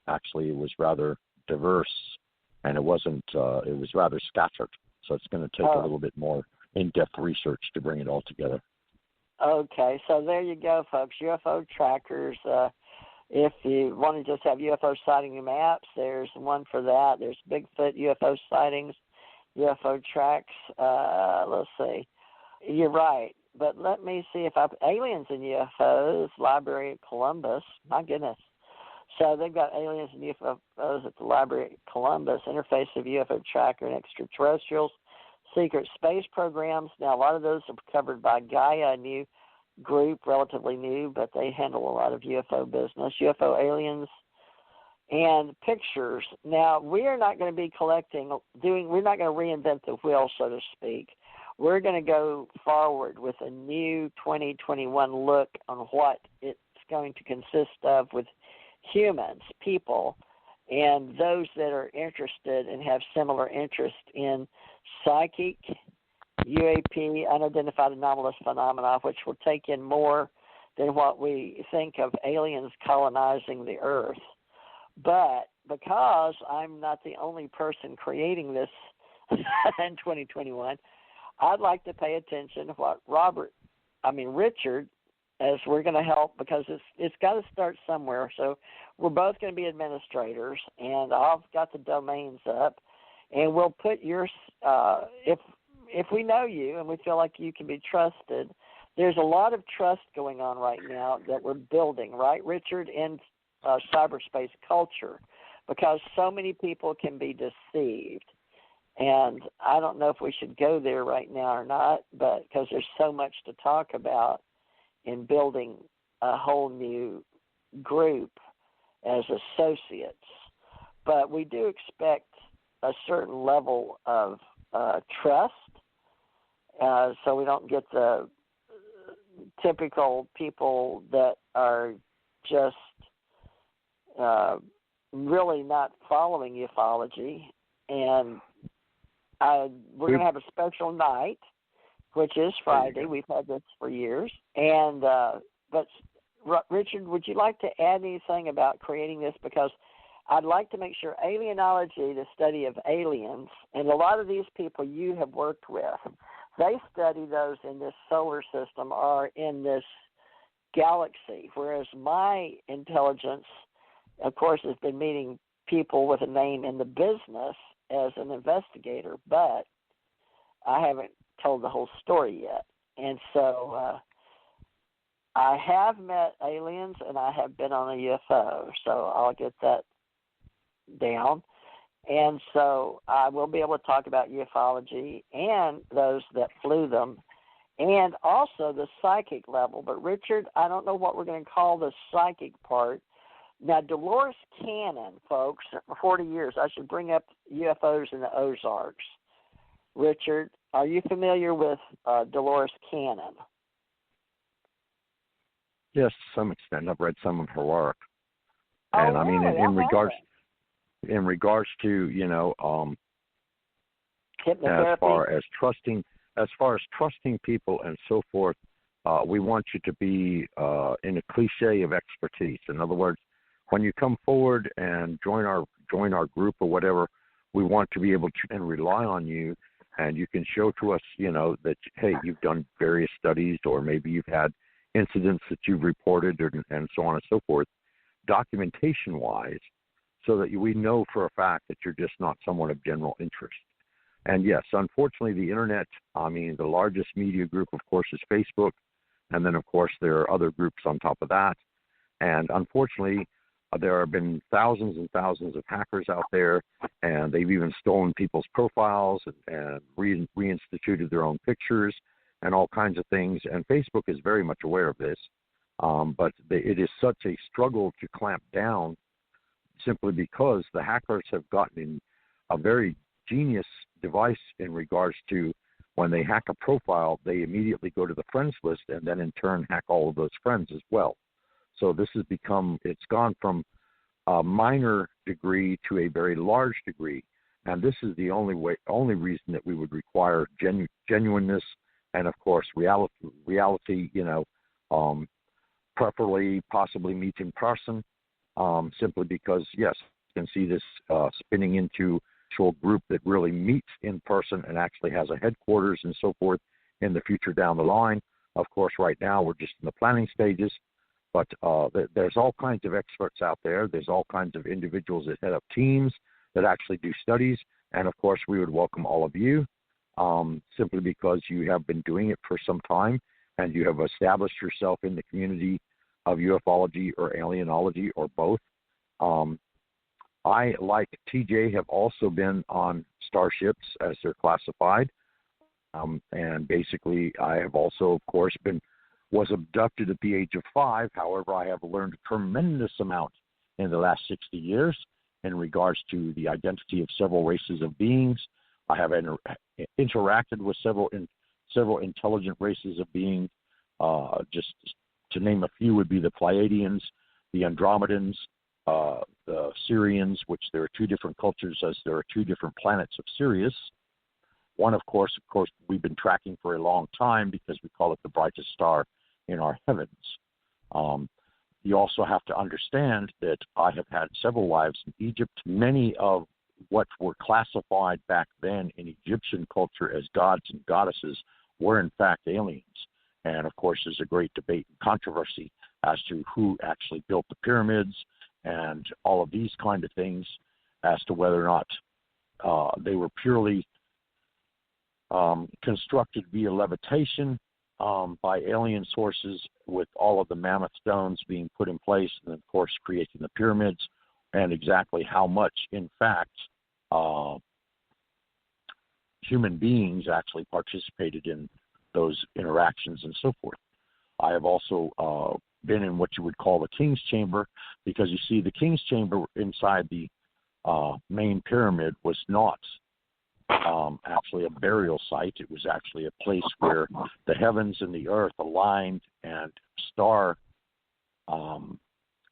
Actually, it was rather diverse, and it was rather scattered. So it's going to take a little bit more in-depth research to bring it all together. Okay, so there you go, folks. UFO trackers. If you want to just have UFO sighting maps, there's one for that. There's Bigfoot UFO sightings, UFO tracks. Let's see. You're right, but let me see if Aliens and UFOs, Library at Columbus. My goodness. So they've got Aliens and UFOs at the Library at Columbus, Interface of UFO Tracker and Extraterrestrials, Secret Space Programs. Now, a lot of those are covered by Gaia, a new group, relatively new, but they handle a lot of UFO business, UFO aliens, and pictures. Now, we are not going to be we're not going to reinvent the wheel, so to speak. We're going to go forward with a new 2021 look on what it's going to consist of with humans, people, and those that are interested and have similar interest in psychic, UAP, unidentified anomalous phenomena, which will take in more than what we think of aliens colonizing the Earth. But because I'm not the only person creating this in 2021, I'd like to pay attention to what Richard, as we're going to help, because it's got to start somewhere. So we're both going to be administrators, and I've got the domains up, and we'll put your if we know you and we feel like you can be trusted. There's a lot of trust going on right now that we're building, right, Richard, in cyberspace culture, because so many people can be deceived. And I don't know if we should go there right now or not, but because there's so much to talk about in building a whole new group as associates. But we do expect a certain level of trust so we don't get the typical people that are just really not following ufology. And we're going to have a special night, which is Friday. We've had this for years. And but Richard, would you like to add anything about creating this? Because I'd like to make sure alienology, the study of aliens, and a lot of these people you have worked with, they study those in this solar system or in this galaxy, whereas my intelligence, of course, has been meeting people with a name in the business as an investigator, but I haven't told the whole story yet. And so I have met aliens and I have been on a UFO, so I'll get that down. And so I will be able to talk about ufology and those that flew them, and also the psychic level. But Richard, I don't know what we're going to call the psychic part. Now, Dolores Cannon, folks, for 40 years, I should bring up UFOs in the Ozarks. Richard, are you familiar with Dolores Cannon? Yes, to some extent. I've read some of her work. And I mean, in regards to, you know, as far as trusting people and so forth, we want you to be in a cliche of expertise. In other words, when you come forward and join our group or whatever, we want to be able to and rely on you, and you can show to us, you know, that, hey, you've done various studies, or maybe you've had incidents that you've reported, and so on and so forth, documentation-wise, so that we know for a fact that you're just not someone of general interest. And yes, unfortunately, the internet, I mean, the largest media group, of course, is Facebook, and then, of course, there are other groups on top of that. And unfortunately, there have been thousands and thousands of hackers out there, and they've even stolen people's profiles and reinstituted their own pictures and all kinds of things. And Facebook is very much aware of this, but it is such a struggle to clamp down, simply because the hackers have gotten in a very genius device in regards to when they hack a profile, they immediately go to the friends list and then in turn hack all of those friends as well. So this has it's gone from a minor degree to a very large degree, and this is the only reason that we would require genuineness and, of course, reality. You know, preferably, possibly meet in person, simply because, yes, you can see this spinning into a group that really meets in person and actually has a headquarters and so forth in the future down the line. Of course, right now we're just in the planning stages. But there's all kinds of experts out there. There's all kinds of individuals that head up teams that actually do studies. And, of course, we would welcome all of you simply because you have been doing it for some time and you have established yourself in the community of ufology or alienology or both. I, like TJ, have also been on starships as they're classified. And basically I have also, of course, was abducted at the age of 5. However, I have learned a tremendous amount in the last 60 years in regards to the identity of several races of beings. I have interacted with several intelligent races of beings. Just to name a few would be the Pleiadians, the Andromedans, the Syrians, which there are 2 different cultures, as there are 2 different planets of Sirius. One, of course, we've been tracking for a long time because we call it the brightest star in our heavens. You also have to understand that I have had several wives in Egypt. Many of what were classified back then in Egyptian culture as gods and goddesses were, in fact, aliens. And, of course, there's a great debate and controversy as to who actually built the pyramids and all of these kind of things, as to whether or not they were purely constructed via levitation by alien sources, with all of the mammoth stones being put in place, and of course creating the pyramids, and exactly how much, in fact, human beings actually participated in those interactions and so forth. I have also been in what you would call the King's Chamber, because you see the King's Chamber inside the main pyramid was not actually a burial site. It was actually a place where the heavens and the earth aligned, and star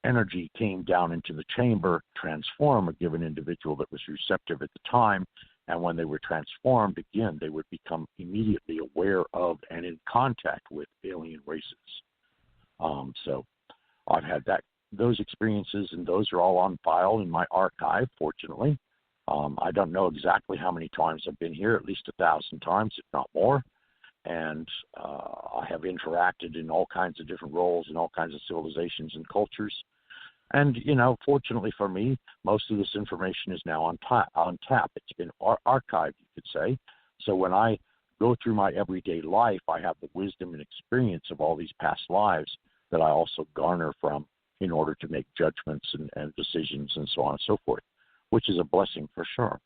energy came down into the chamber, transform a given individual that was receptive at the time, and when they were transformed, again, they would become immediately aware of and in contact with alien races. So I've had those experiences, and those are all on file in my archive, fortunately. I don't know exactly how many times I've been here, at least 1,000 times, if not more. And I have interacted in all kinds of different roles in all kinds of civilizations and cultures. And, fortunately for me, most of this information is now on tap. It's been archived, you could say. So when I go through my everyday life, I have the wisdom and experience of all these past lives that I also garner from in order to make judgments and decisions and so on and so forth, which is a blessing for sure.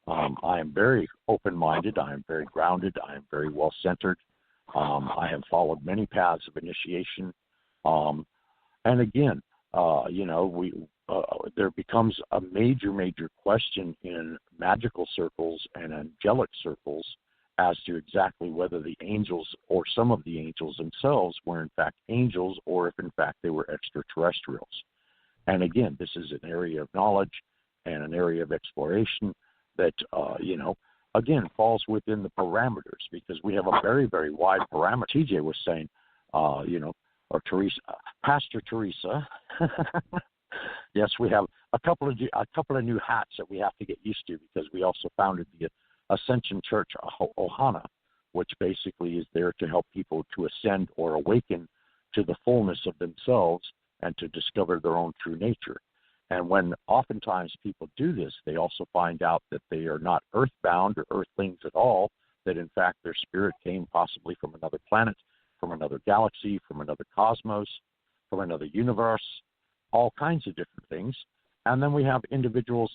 I am very open-minded. I am very grounded. I am very well-centered. I have followed many paths of initiation. And again, there becomes a major question in magical circles and angelic circles as to exactly whether the angels or some of the angels themselves were in fact angels, or if in fact they were extraterrestrials. And again, this is an area of knowledge and an area of exploration that, again, falls within the parameters, because we have a very, very wide parameter. TJ was saying, or Teresa, Pastor Teresa. Yes, we have a couple of new hats that we have to get used to, because we also founded the Ascension Church Ohana, which basically is there to help people to ascend or awaken to the fullness of themselves and to discover their own true nature. And when oftentimes people do this, they also find out that they are not earthbound or earthlings at all, that in fact their spirit came possibly from another planet, from another galaxy, from another cosmos, from another universe, all kinds of different things. And then we have individuals,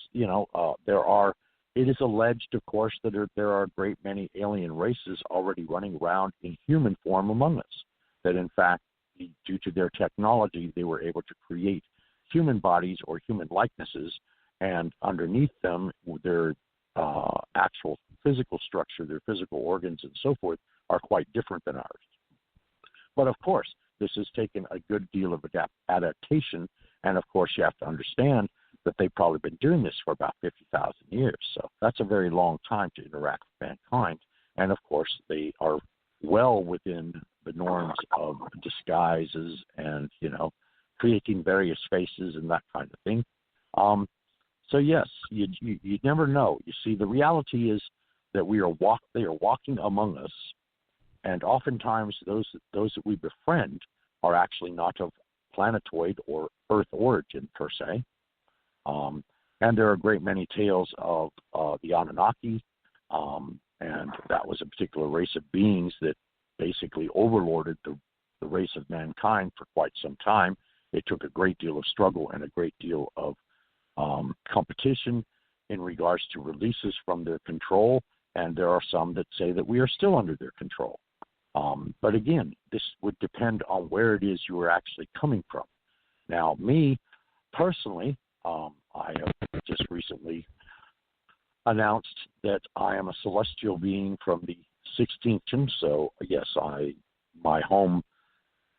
it is alleged, of course, that there are a great many alien races already running around in human form among us, that in fact, due to their technology, they were able to create human bodies or human likenesses, and underneath them, their actual physical structure, their physical organs and so forth are quite different than ours. But of course, this has taken a good deal of adaptation, and of course you have to understand that they've probably been doing this for about 50,000 years. So that's a very long time to interact with mankind, and of course they are well within the norms of disguises and, creating various faces and that kind of thing. So yes, you never know. You see, the reality is that they are walking among us, and oftentimes those that we befriend are actually not of planetoid or Earth origin per se. And there are a great many tales of the Anunnaki, and that was a particular race of beings that basically overlorded the race of mankind for quite some time. It took a great deal of struggle and a great deal of competition in regards to releases from their control, and there are some that say that we are still under their control. But again, this would depend on where it is you are actually coming from. Now, me, personally, I have just recently announced that I am a celestial being from the 16th gym, so yes, my home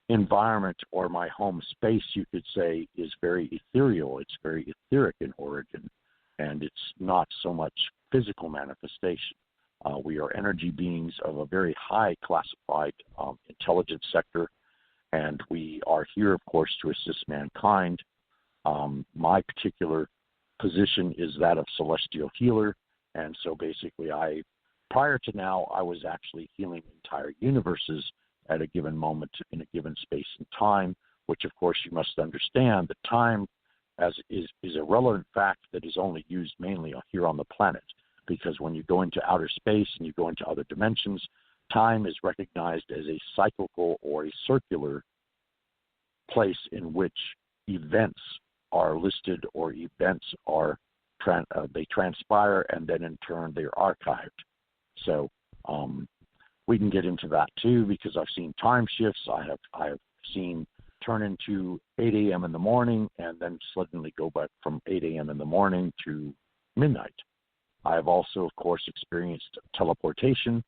environment or my home space, you could say, is very ethereal. It's very etheric in origin, and it's not so much physical manifestation. We are energy beings of a very high classified intelligence sector, and we are here, of course, to assist mankind. My particular position is that of celestial healer, and so basically prior to now, I was actually healing entire universes at a given moment in a given space and time, which of course you must understand that time is a relevant fact that is only used mainly here on the planet, because when you go into outer space and you go into other dimensions, time is recognized as a cyclical or a circular place in which events are listed or events are they transpire, and then in turn they're archived. So we can get into that too, because I've seen time shifts. I have seen turn into 8 a.m. in the morning and then suddenly go back from 8 a.m. in the morning to midnight. I've also, of course, experienced teleportation,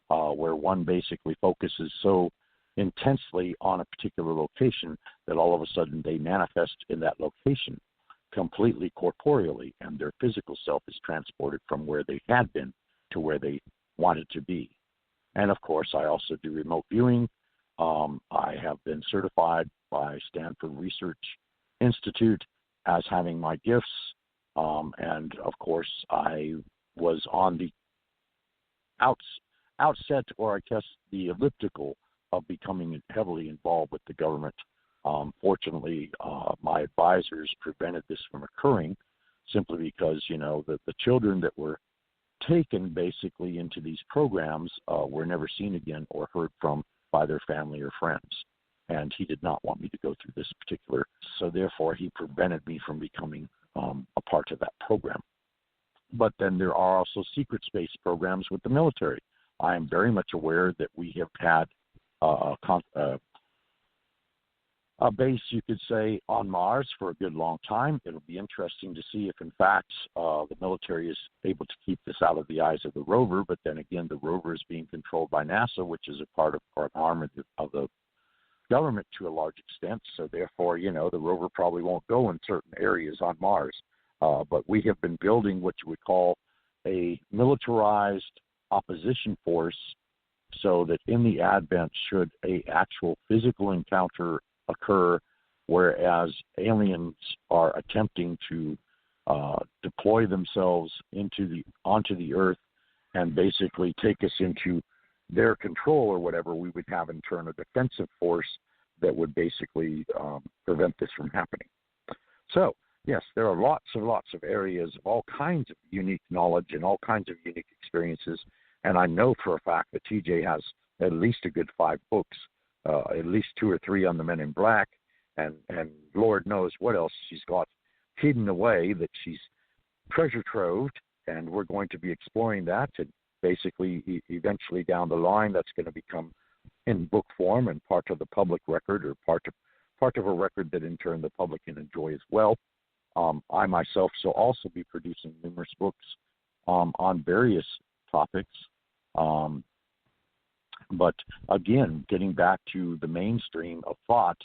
where one basically focuses so intensely on a particular location that all of a sudden they manifest in that location completely corporeally, and their physical self is transported from where they had been to where they wanted to be. And of course, I also do remote viewing. I have been certified by Stanford Research Institute as having my gifts. And of course, I was on the outset, or I guess the elliptical, of becoming heavily involved with the government. Fortunately, my advisors prevented this from occurring simply because, the children that were taken basically into these programs were never seen again or heard from by their family or friends. And he did not want me to go through this particular, so therefore he prevented me from becoming a part of that program. But then there are also secret space programs with the military. I am very much aware that we have had a base, you could say, on Mars for a good long time. It'll be interesting to see if, in fact, the military is able to keep this out of the eyes of the rover. But then again, the rover is being controlled by NASA, which is a part of, or an arm of the government to a large extent. So therefore, the rover probably won't go in certain areas on Mars. But we have been building what you would call a militarized opposition force, so that in the advent, should a actual physical encounter occur, whereas aliens are attempting to deploy themselves onto the Earth and basically take us into their control or whatever, we would have in turn a defensive force that would basically prevent this from happening. So, yes, there are lots of areas of all kinds of unique knowledge and all kinds of unique experiences. And I know for a fact that TJ has at least a good 5 books, at least 2 or 3 on the Men in Black, and Lord knows what else she's got hidden away that she's treasure troved, and we're going to be exploring that. And basically, eventually down the line, that's going to become in book form and part of the public record, or part of a record that in turn the public can enjoy as well. I myself shall also be producing numerous books on various topics. But again, getting back to the mainstream of thought,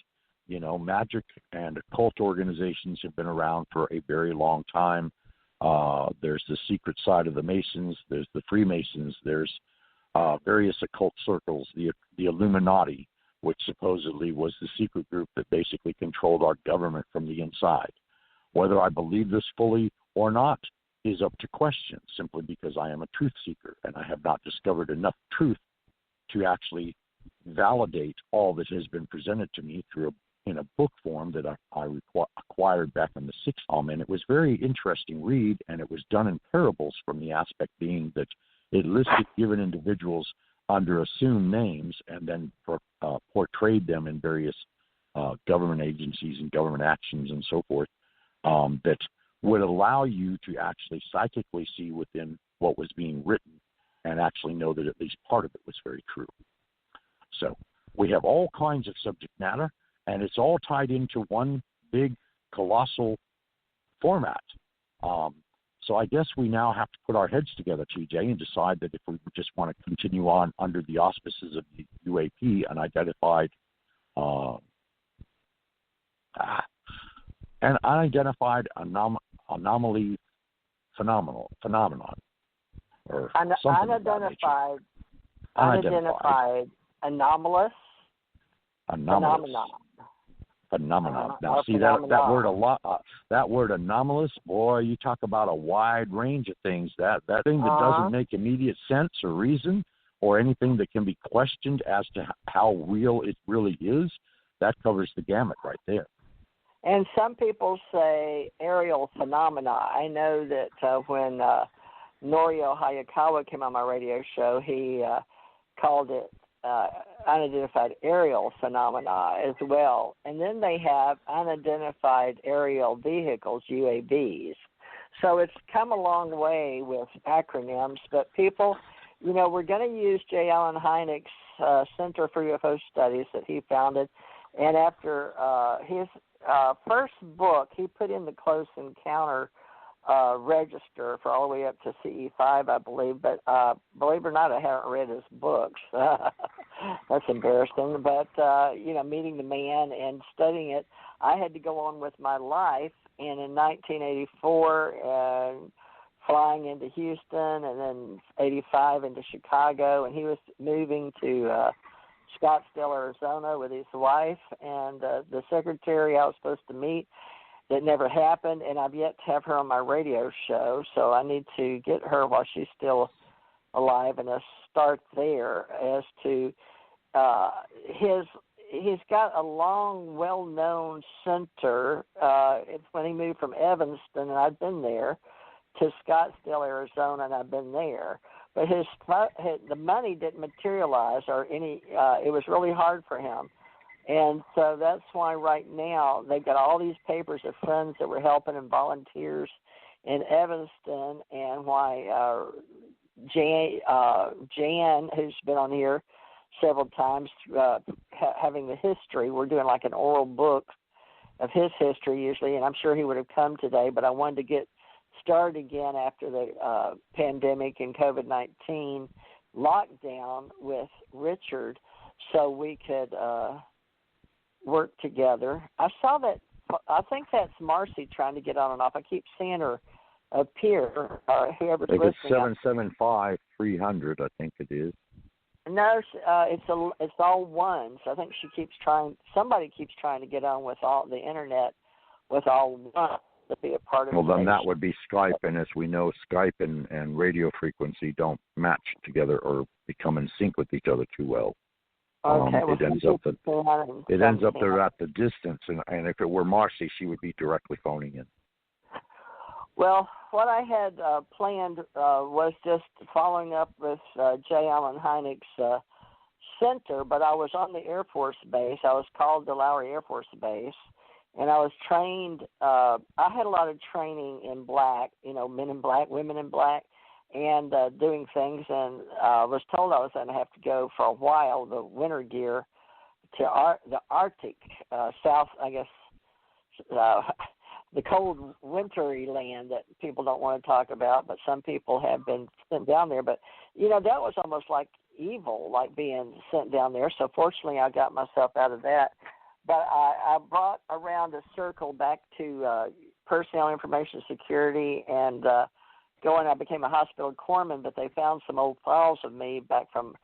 magic and occult organizations have been around for a very long time. There's the secret side of the Masons, there's the Freemasons, there's various occult circles, the Illuminati, which supposedly was the secret group that basically controlled our government from the inside. Whether I believe this fully or not is up to question, simply because I am a truth seeker and I have not discovered enough truth to actually validate all that has been presented to me in a book form that I acquired back in the 60s. And it was very interesting read, and it was done in parables, from the aspect being that it listed given individuals under assumed names and then portrayed them in various government agencies and government actions and so forth, that would allow you to actually psychically see within what was being written and actually know that at least part of it was very true. So we have all kinds of subject matter, and it's all tied into one big, colossal format. So I guess we now have to put our heads together, TJ, and decide that if we just want to continue on under the auspices of the UAP, an unidentified anomaly phenomenon. Or unidentified anomalous phenomenon. Now, see that word a lot. That word anomalous, boy, you talk about a wide range of things. That thing that doesn't make immediate sense or reason, or anything that can be questioned as to how real it really is. That covers the gamut right there. And some people say aerial phenomena. I know that when Norio Hayakawa came on my radio show, he called it unidentified aerial phenomena as well. And then they have unidentified aerial vehicles, UAVs. So it's come a long way with acronyms. But people, we're going to use J. Allen Hynek's Center for UFO Studies that he founded. And after his first book, he put in the Close Encounter register for all the way up to CE5, I believe. But believe it or not, I haven't read his books. That's embarrassing. But, meeting the man and studying it, I had to go on with my life. And in 1984, flying into Houston, and then 85 into Chicago, and he was moving to Scottsdale, Arizona with his wife, and the secretary I was supposed to meet, that never happened, and I've yet to have her on my radio show, so I need to get her while she's still alive, and start there as to he's got a long, well-known center. It's when he moved from Evanston, and I've been there, to Scottsdale, Arizona, and I've been there. But the money didn't materialize, or any. It was really hard for him, and so that's why right now they've got all these papers of friends that were helping and volunteers in Evanston, and why Jan, who's been on here several times, having the history. We're doing like an oral book of his history usually, and I'm sure he would have come today, but I wanted to get started again after the pandemic and COVID-19 lockdown with Richard, so we could work together. I saw that. I think that's Marcy trying to get on and off. I keep seeing her appear. Whoever's listening. It's 775-300, I think it is. No, it's all ones. I think she keeps trying. Somebody keeps trying to get on with all the internet with all ones to be a part of. Well, then that would be Skype, and as we know, Skype and radio frequency don't match together or become in sync with each other too well. Okay, it ends up there at the distance, and if it were Marcy, she would be directly phoning in. Well, what I had planned was just following up with J. Allen Hynek's center, but I was on the Air Force Base. I was called to Lowry Air Force Base, and I was trained. I had a lot of training in black, men in black, women in black, and doing things, and I was told I was going to have to go for a while, the winter gear, to the Arctic, south, I guess, the cold, wintry land that people don't want to talk about, but some people have been sent down there. But, that was almost like evil, like being sent down there. So fortunately, I got myself out of that. But I brought around a circle back to personnel information security, and I became a hospital corpsman, but they found some old files of me back from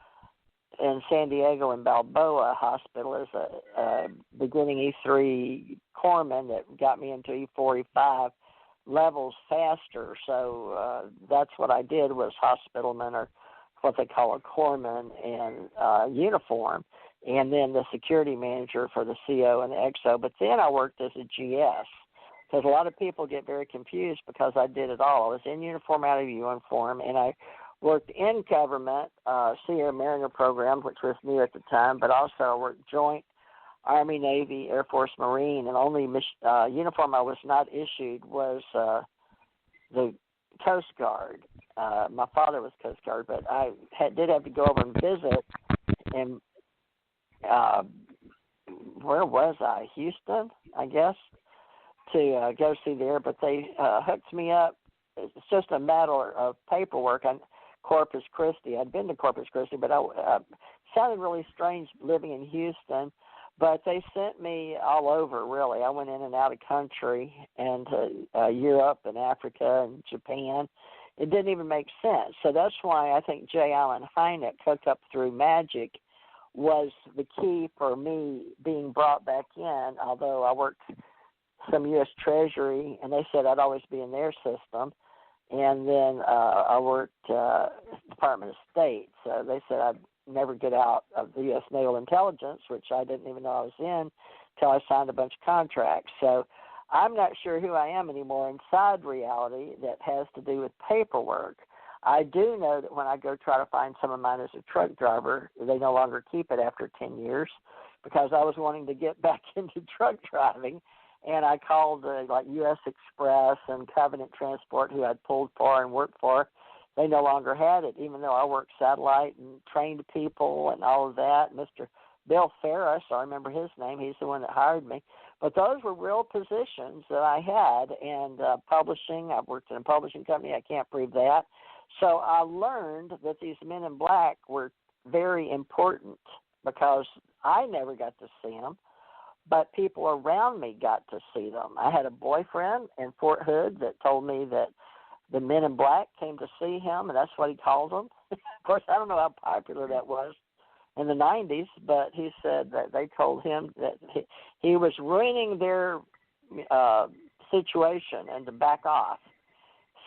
in San Diego and Balboa Hospital as a beginning E3 corpsman that got me into E4, E5 levels faster. So that's what I did, was hospitalman, or what they call a corpsman, and uniform, and then the security manager for the CO and the XO. But then I worked as a GS, because a lot of people get very confused because I did it all. I was in uniform, out of uniform, and I worked in government, Sierra Mariner program, which was new at the time, but also I worked joint Army, Navy, Air Force, Marine, and only uniform I was not issued was the Coast Guard. My father was Coast Guard, but I did have to go over and visit, and where was I? Houston, I guess, to go see there, but they hooked me up. It's just a matter of paperwork. Corpus Christi. I'd been to Corpus Christi, but it sounded really strange living in Houston. But they sent me all over, really. I went in and out of country, and to Europe and Africa and Japan. It didn't even make sense. So that's why I think J. Allen Hynek, hooked up through magic, was the key for me being brought back in, although I worked some U.S. Treasury, and they said I'd always be in their system. And then I worked Department of State, so they said I'd never get out of the U.S. Naval Intelligence, which I didn't even know I was in until I signed a bunch of contracts. So I'm not sure who I am anymore inside reality that has to do with paperwork. I do know that when I go try to find some of mine as a truck driver, they no longer keep it after 10 years, because I was wanting to get back into truck driving. And I called like U.S. Express and Covenant Transport, who I'd pulled for and worked for. They no longer had it, even though I worked satellite and trained people and all of that. Mr. Bill Ferris, I remember his name. He's the one that hired me. But those were real positions that I had, and publishing. I've worked in a publishing company. I can't prove that. So I learned that these men in black were very important because I never got to see them, but people around me got to see them. I had a boyfriend in Fort Hood that told me that the men in black came to see him, and that's what he called them. Of course, I don't know how popular that was in the 90s, but he said that they told him that he was ruining their situation and to back off.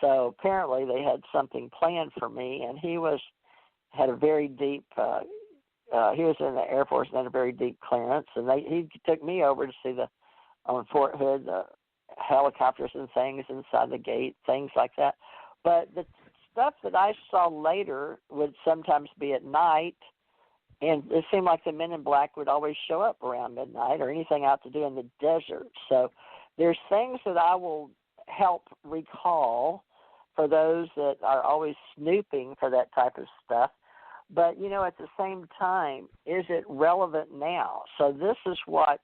So apparently they had something planned for me, and he had a very deep he was in the Air Force and had a very deep clearance, and he took me over to see on Fort Hood the helicopters and things inside the gate, things like that. But the stuff that I saw later would sometimes be at night, and it seemed like the men in black would always show up around midnight or anything out to do in the desert. So there's things that I will help recall for those that are always snooping for that type of stuff. But, at the same time, is it relevant now? So this is what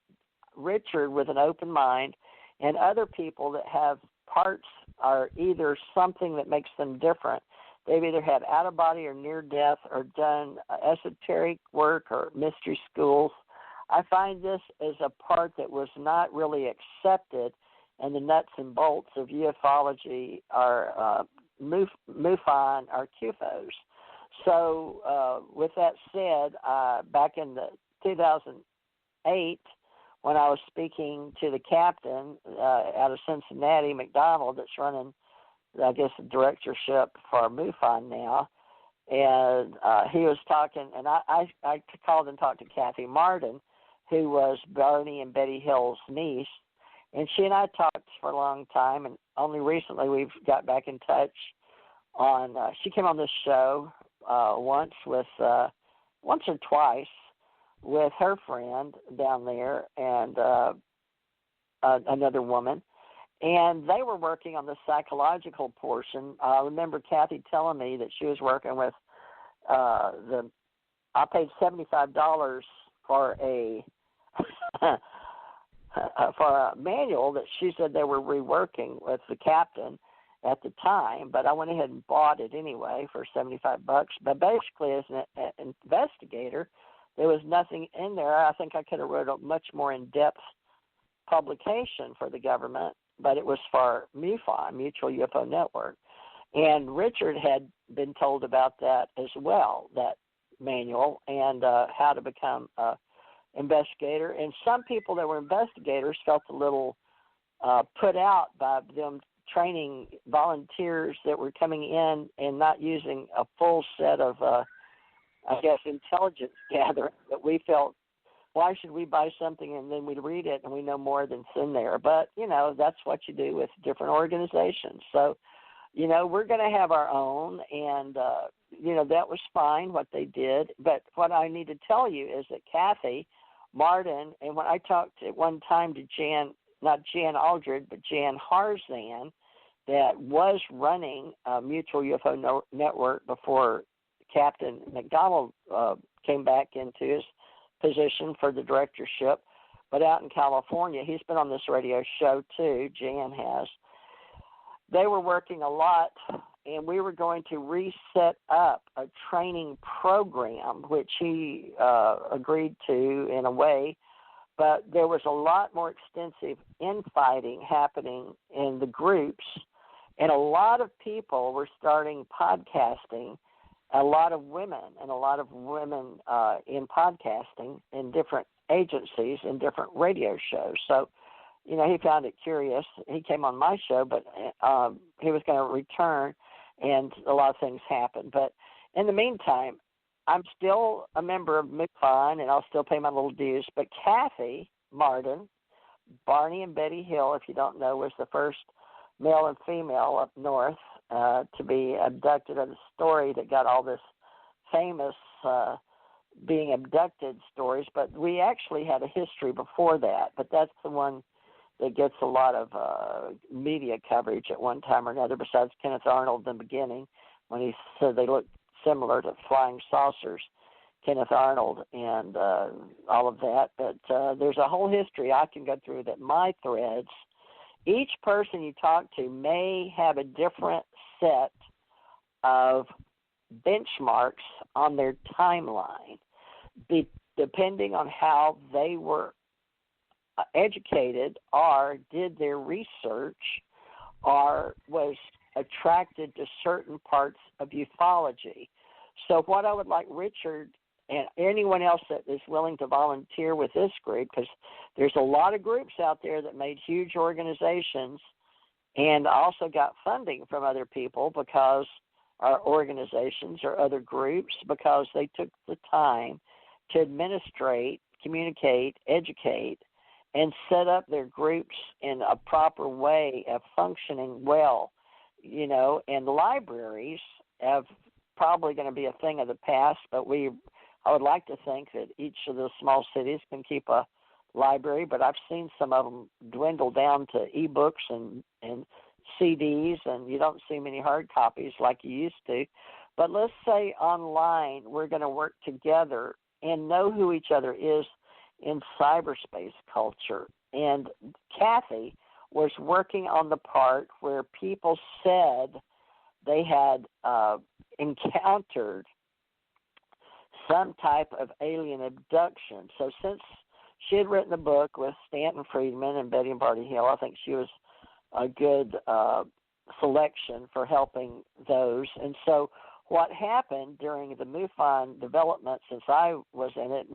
Richard, with an open mind, and other people that have parts are either something that makes them different. They've either had out-of-body or near-death or done esoteric work or mystery schools. I find this as a part that was not really accepted, and the nuts and bolts of ufology are MUFON or CUFOs. So with that said, back in 2008, when I was speaking to the captain out of Cincinnati, McDonald, that's running, I guess, the directorship for MUFON now, and he was talking, and I called and talked to Kathy Martin, who was Barney and Betty Hill's niece, and she and I talked for a long time, and only recently we've got back in touch on, she came on this show once or twice with her friend down there and another woman, and they were working on the psychological portion. I remember Kathy telling me that she was working with I paid $75 for a for a manual that she said they were reworking with the captain at the time, but I went ahead and bought it anyway for $75. But basically, as an investigator, there was nothing in there. I think I could have wrote a much more in-depth publication for the government, but it was for MUFON, Mutual UFO Network. And Richard had been told about that as well, that manual, and how to become an investigator. And some people that were investigators felt a little put out by them training volunteers that were coming in and not using a full set of, intelligence gathering. But we felt, why should we buy something and then we read it and we know more than's in there? But, that's what you do with different organizations. So, we're going to have our own, and, that was fine what they did. But what I need to tell you is that Kathy Martin, and when I talked at one time to not Jan Aldred, but Jan Harzan, that was running Mutual UFO Network before Captain McDonald came back into his position for the directorship. But out in California, he's been on this radio show too, Jan has. They were working a lot, and we were going to reset up a training program, which he agreed to in a way. But there was a lot more extensive infighting happening in the groups, and a lot of people were starting podcasting, a lot of women in podcasting in different agencies and different radio shows. So, he found it curious. He came on my show, but he was going to return, and a lot of things happened. But in the meantime, I'm still a member of MUFON, and I'll still pay my little dues. But Kathy Martin, Barney and Betty Hill, if you don't know, was the first male and female up north to be abducted, of the story that got all this famous being abducted stories. But we actually had a history before that, but that's the one that gets a lot of media coverage at one time or another, besides Kenneth Arnold in the beginning when he said they looked similar to flying saucers Kenneth Arnold and all of that. But there's a whole history I can go through that my threads. Each person you talk to may have a different set of benchmarks on their timeline, depending on how they were educated or did their research or was attracted to certain parts of ufology. So what I would like Richard and anyone else that is willing to volunteer with this group, because there's a lot of groups out there that made huge organizations and also got funding from other people because our organizations or other groups because they took the time to administrate, communicate, educate, and set up their groups in a proper way of functioning well, you know, and libraries have probably going to be a thing of the past, but I would like to think that each of the small cities can keep a library, but I've seen some of them dwindle down to e-books and CDs, and you don't see many hard copies like you used to. But let's say online we're going to work together and know who each other is in cyberspace culture. And Kathy was working on the part where people said they had encountered some type of alien abduction. So since she had written a book with Stanton Friedman and Betty and Barty Hill, I think she was a good selection for helping those. And so what happened during the MUFON development, since I was in it,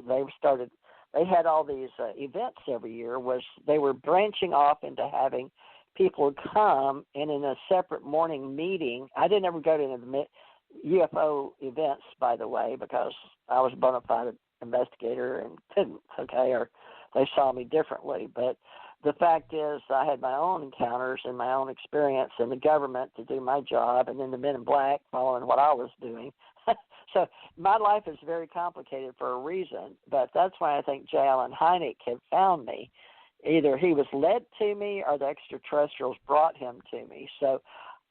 they had all these events every year, was they were branching off into having people come and in a separate morning meeting. I didn't ever go to the UFO events, by the way, because I was a bona fide investigator and couldn't, okay, or they saw me differently. But the fact is I had my own encounters and my own experience in the government to do my job, and then the men in black following what I was doing. So my life is very complicated for a reason, but that's why I think J. Allen Hynek had found me. Either he was led to me or the extraterrestrials brought him to me. So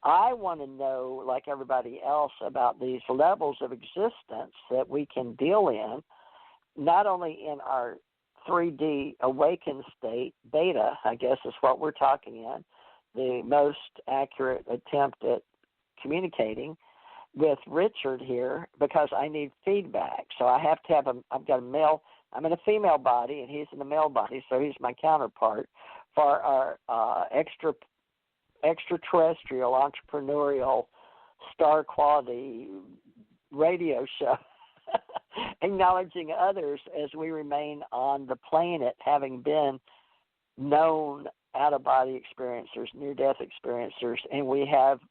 I want to know, like everybody else, about these levels of existence that we can deal in, not only in our 3D awakened state, beta, I guess is what we're talking in, the most accurate attempt at communicating with Richard here, because I need feedback. So I have to have I've got a male, I'm in a female body and he's in a male body, so he's my counterpart for our extraterrestrial, entrepreneurial, star quality radio show, acknowledging others as we remain on the planet, having been known out-of-body experiencers, near-death experiencers, and we have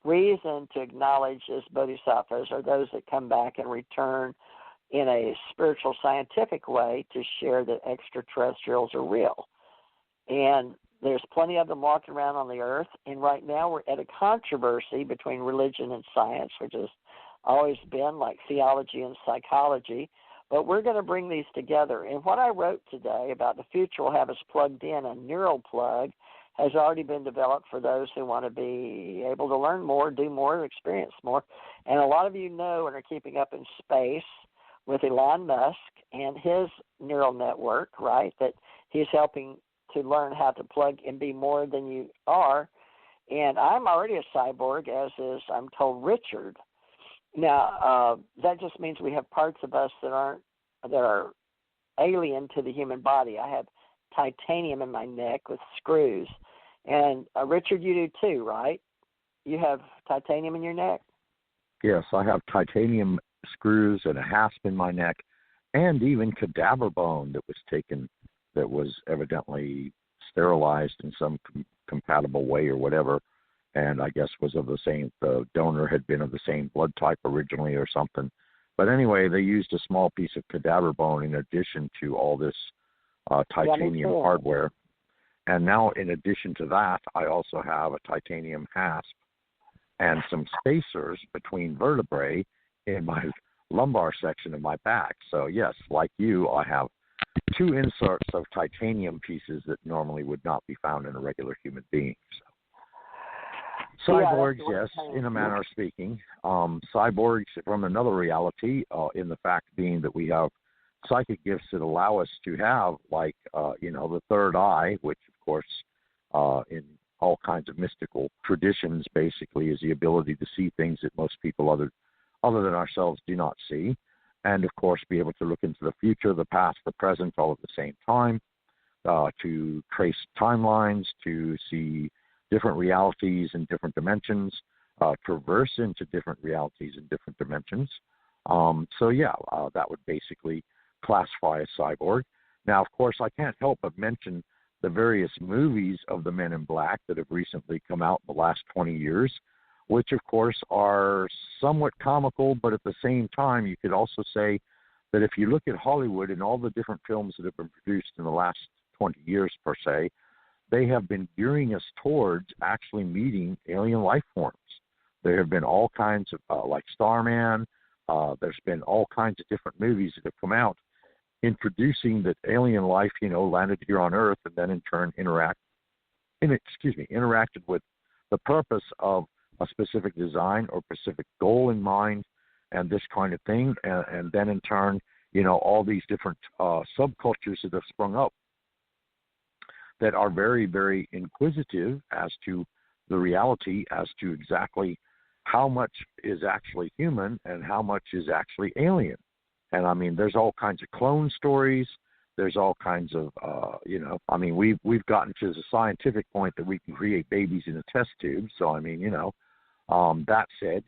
reason to acknowledge as bodhisattvas or those that come back and return in a spiritual, scientific way to share that extraterrestrials are real. And there's plenty of them walking around on the earth, and right now we're at a controversy between religion and science, which has always been like theology and psychology, but we're going to bring these together. And what I wrote today about the future will have us plugged in, a neural plug, has already been developed for those who want to be able to learn more, do more, experience more. And a lot of you know and are keeping up in space with Elon Musk and his neural network, right, that he's helping to learn how to plug and be more than you are. And I'm already a cyborg, as is, I'm told, Richard. Now, that just means we have parts of us that are alien to the human body. I have titanium in my neck with screws. And Richard, you do too, right? You have titanium in your neck? Yes, I have titanium screws and a hasp in my neck, and even cadaver bone that was taken, that was evidently sterilized in some compatible way or whatever, and I guess was of the same, the donor had been of the same blood type originally or something. But anyway, they used a small piece of cadaver bone in addition to all this titanium hardware. And now, in addition to that, I also have a titanium hasp and some spacers between vertebrae in my lumbar section of my back. So, yes, like you, I have two inserts of titanium pieces that normally would not be found in a regular human being. So. Cyborgs, yes, in a manner of speaking. Cyborgs from another reality, in the fact being that we have psychic gifts that allow us to have, like, the third eye, which, of course, in all kinds of mystical traditions, basically, is the ability to see things that most people other than ourselves do not see. And, of course, be able to look into the future, the past, the present, all at the same time, to trace timelines, to see different realities in different dimensions, traverse into different realities in different dimensions. That would basically classify a cyborg. Now, of course, I can't help but mention the various movies of the Men in Black that have recently come out in the last 20 years, which, of course, are somewhat comical, but at the same time, you could also say that if you look at Hollywood and all the different films that have been produced in the last 20 years, per se, they have been gearing us towards actually meeting alien life forms. There have been all kinds of, like Starman, there's been all kinds of different movies that have come out introducing that alien life, landed here on Earth and then in turn interacted with the purpose of a specific design or specific goal in mind and this kind of thing. And then in turn, all these different subcultures that have sprung up that are very, very inquisitive as to the reality, as to exactly how much is actually human and how much is actually alien. And I mean, there's all kinds of clone stories. There's all kinds of, we've gotten to the scientific point that we can create babies in a test tube. So, I mean, that said,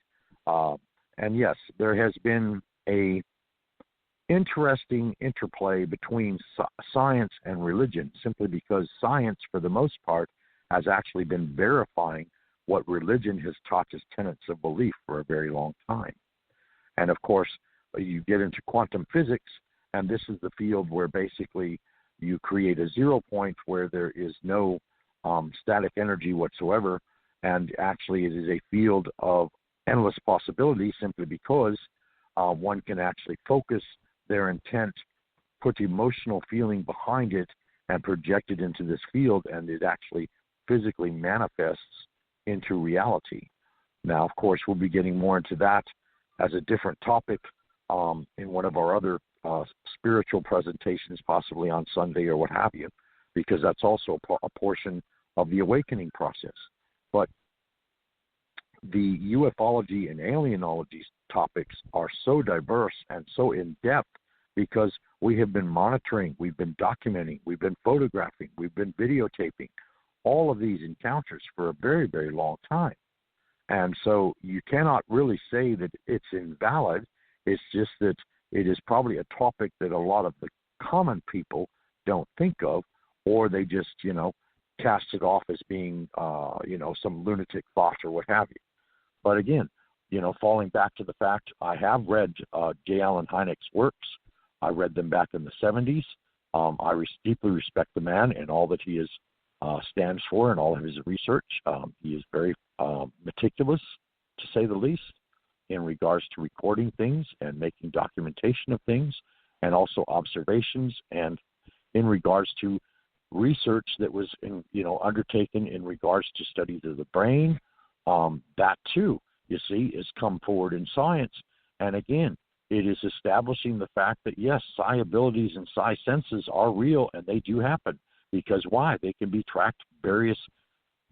and yes, there has been a interesting interplay between science and religion, simply because science, for the most part, has actually been verifying what religion has taught as tenets of belief for a very long time. And of course, you get into quantum physics, and this is the field where basically you create a 0 point where there is no static energy whatsoever, and actually it is a field of endless possibility, simply because one can actually focus their intent, put emotional feeling behind it, and project it into this field, and it actually physically manifests into reality. Now, of course, we'll be getting more into that as a different topic in one of our other spiritual presentations, possibly on Sunday or what have you, because that's also a portion of the awakening process. But the ufology and alienology topics are so diverse and so in-depth because we have been monitoring, we've been documenting, we've been photographing, we've been videotaping all of these encounters for a very, very long time. And so you cannot really say that it's invalid. It's just that it is probably a topic that a lot of the common people don't think of, or they just, cast it off as being, some lunatic thought or what have you. But again, falling back to the fact, I have read J. Allen Hynek's works. I read them back in the 70s. I deeply respect the man and all that he stands for and all of his research. He is very meticulous, to say the least, in regards to recording things and making documentation of things, and also observations, and in regards to research that was undertaken in regards to studies of the brain. That too, you see, has come forward in science. And again, it is establishing the fact that yes, psi abilities and psi senses are real, and they do happen. Because why? They can be tracked, various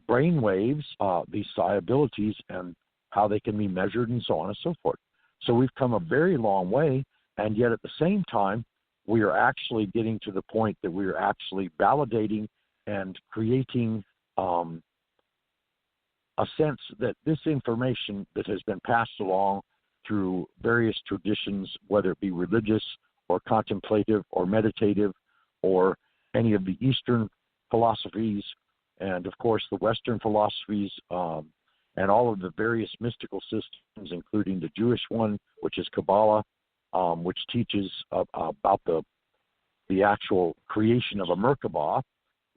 brain waves, these psi abilities, and how they can be measured and so on and so forth. So we've come a very long way, and yet at the same time, we are actually getting to the point that we are actually validating and creating a sense that this information that has been passed along through various traditions, whether it be religious or contemplative or meditative or any of the Eastern philosophies, and of course the Western philosophies, and all of the various mystical systems, including the Jewish one, which is Kabbalah, which teaches about the actual creation of a Merkabah,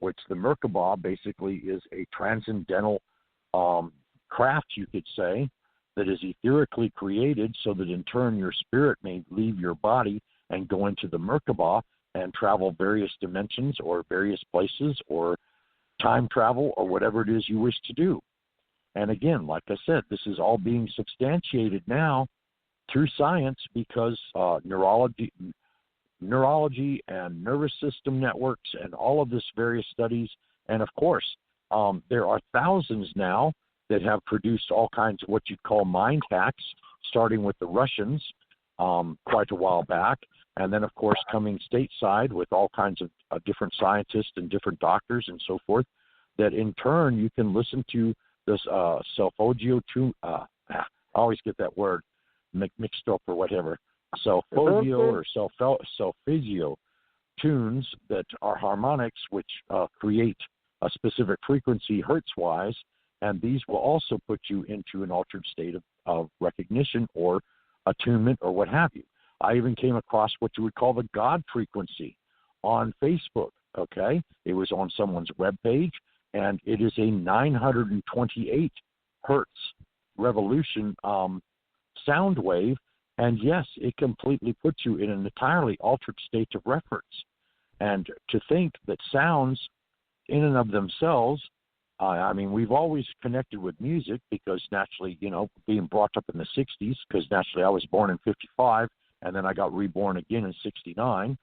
which the Merkabah basically is a transcendental craft, you could say, that is etherically created so that in turn your spirit may leave your body and go into the Merkabah and travel various dimensions or various places or time travel or whatever it is you wish to do. And again, like I said, this is all being substantiated now through science because neurology and nervous system networks and all of this various studies. And of course, there are thousands now that have produced all kinds of what you'd call mind hacks, starting with the Russians quite a while back. And then, of course, coming stateside with all kinds of different scientists and different doctors and so forth, that in turn you can listen to this self-audio tune. I always get that word mixed up or whatever. Self-audio or self-physio tunes that are harmonics, which create a specific frequency hertz-wise, and these will also put you into an altered state of recognition or attunement or what have you. I even came across what you would call the God frequency on Facebook, okay? It was on someone's webpage, and it is a 928 hertz revolution sound wave, and yes, it completely puts you in an entirely altered state of reference. And to think that sounds in and of themselves, I mean, we've always connected with music because naturally, being brought up in the 60s, because naturally I was born in 55, and then I got reborn again in 69,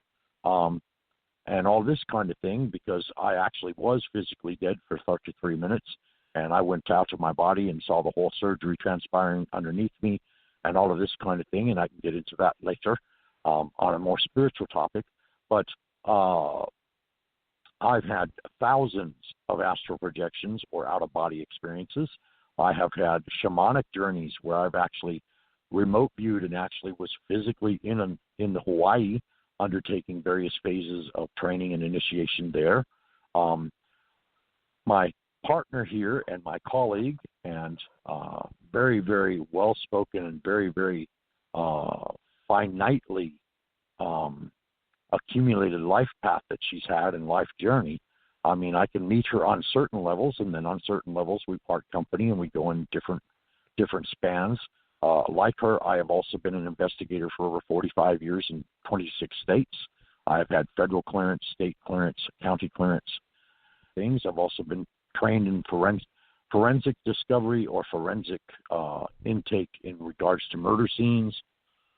and all this kind of thing, because I actually was physically dead for 33 minutes, and I went out of my body and saw the whole surgery transpiring underneath me and all of this kind of thing, and I can get into that later on a more spiritual topic. But I've had thousands of astral projections or out-of-body experiences. I have had shamanic journeys where I've actually remote viewed and actually was physically in the Hawaii undertaking various phases of training and initiation there. My partner here and my colleague and very, very well-spoken and very, very finitely accumulated life path that she's had and life journey. I mean, I can meet her on certain levels, and then on certain levels we part company and we go in different spans. Like her, I have also been an investigator for over 45 years in 26 states. I have had federal clearance, state clearance, county clearance things. I've also been trained in forensic discovery or forensic intake in regards to murder scenes.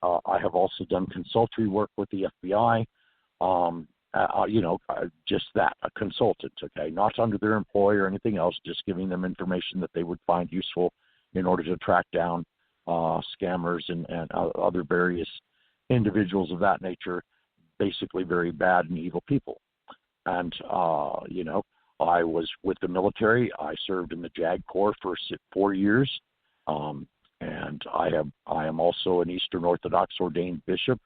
I have also done consultancy work with the FBI. Just that, a consultant, okay, not under their employer or anything else, just giving them information that they would find useful in order to track down scammers and other various individuals of that nature, basically very bad and evil people. And, I was with the military. I served in the JAG Corps for 4 years, and I am also an Eastern Orthodox ordained bishop.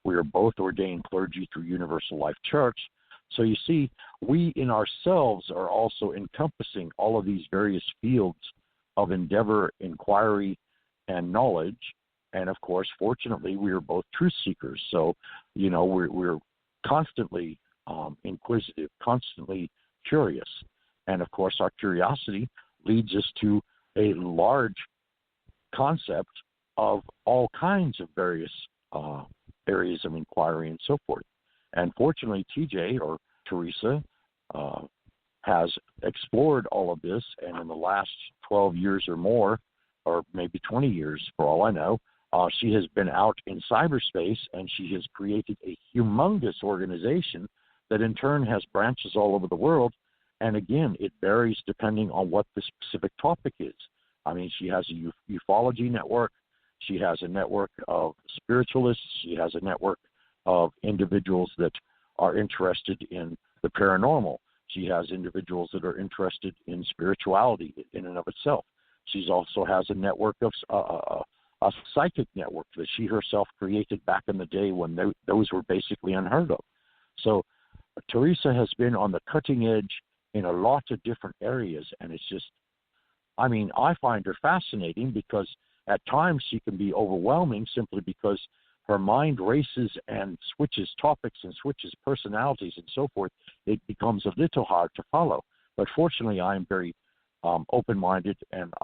We are both ordained clergy through Universal Life Church. So you see, we in ourselves are also encompassing all of these various fields of endeavor, inquiry, and knowledge. And of course, fortunately, we are both truth seekers. So, we're constantly inquisitive, constantly curious. And of course, our curiosity leads us to a large concept of all kinds of various areas of inquiry and so forth. And fortunately, TJ or Teresa has explored all of this, and in the last 12 years or more, or maybe 20 years for all I know, she has been out in cyberspace, and she has created a humongous organization that in turn has branches all over the world. And again, it varies depending on what the specific topic is. I mean, she has a ufology network. She has a network of spiritualists. She has a network of individuals that are interested in the paranormal. She has individuals that are interested in spirituality in and of itself. She also has a network of a psychic network that she herself created back in the day when those were basically unheard of. So Teresa has been on the cutting edge in a lot of different areas, and it's just, I mean, I find her fascinating because at times she can be overwhelming simply because her mind races and switches topics and switches personalities and so forth. It becomes a little hard to follow. But fortunately, I am very open-minded, and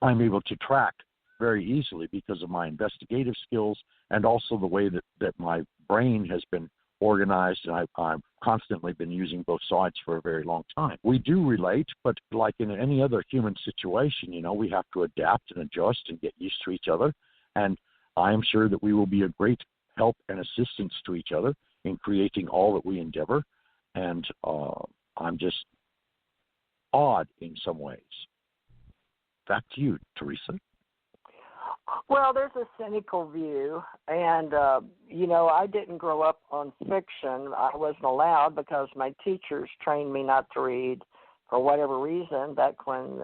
I'm able to track very easily because of my investigative skills and also the way that my brain has been organized, and I've constantly been using both sides for a very long time. We do relate, but like in any other human situation, we have to adapt and adjust and get used to each other. And I am sure that we will be a great help and assistance to each other in creating all that we endeavor. And I'm just awed in some ways. Back to you, Teresa. Well, there's a cynical view, and, I didn't grow up on fiction. I wasn't allowed because my teachers trained me not to read for whatever reason back when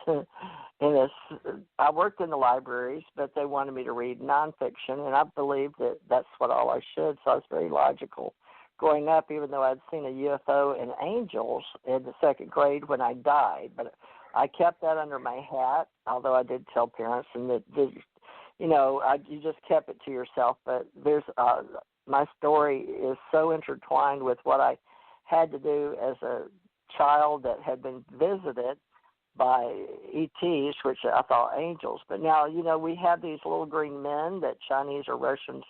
I worked in the libraries, but they wanted me to read nonfiction, and I believed that that's what all I should, so I was very logical growing up, even though I'd seen a UFO and angels in the second grade when I died. But I kept that under my hat, although I did tell parents, and that you just kept it to yourself. But my story is so intertwined with what I had to do as a child that had been visited by ETs, which I thought angels. But now, we have these little green men that Chinese or Russians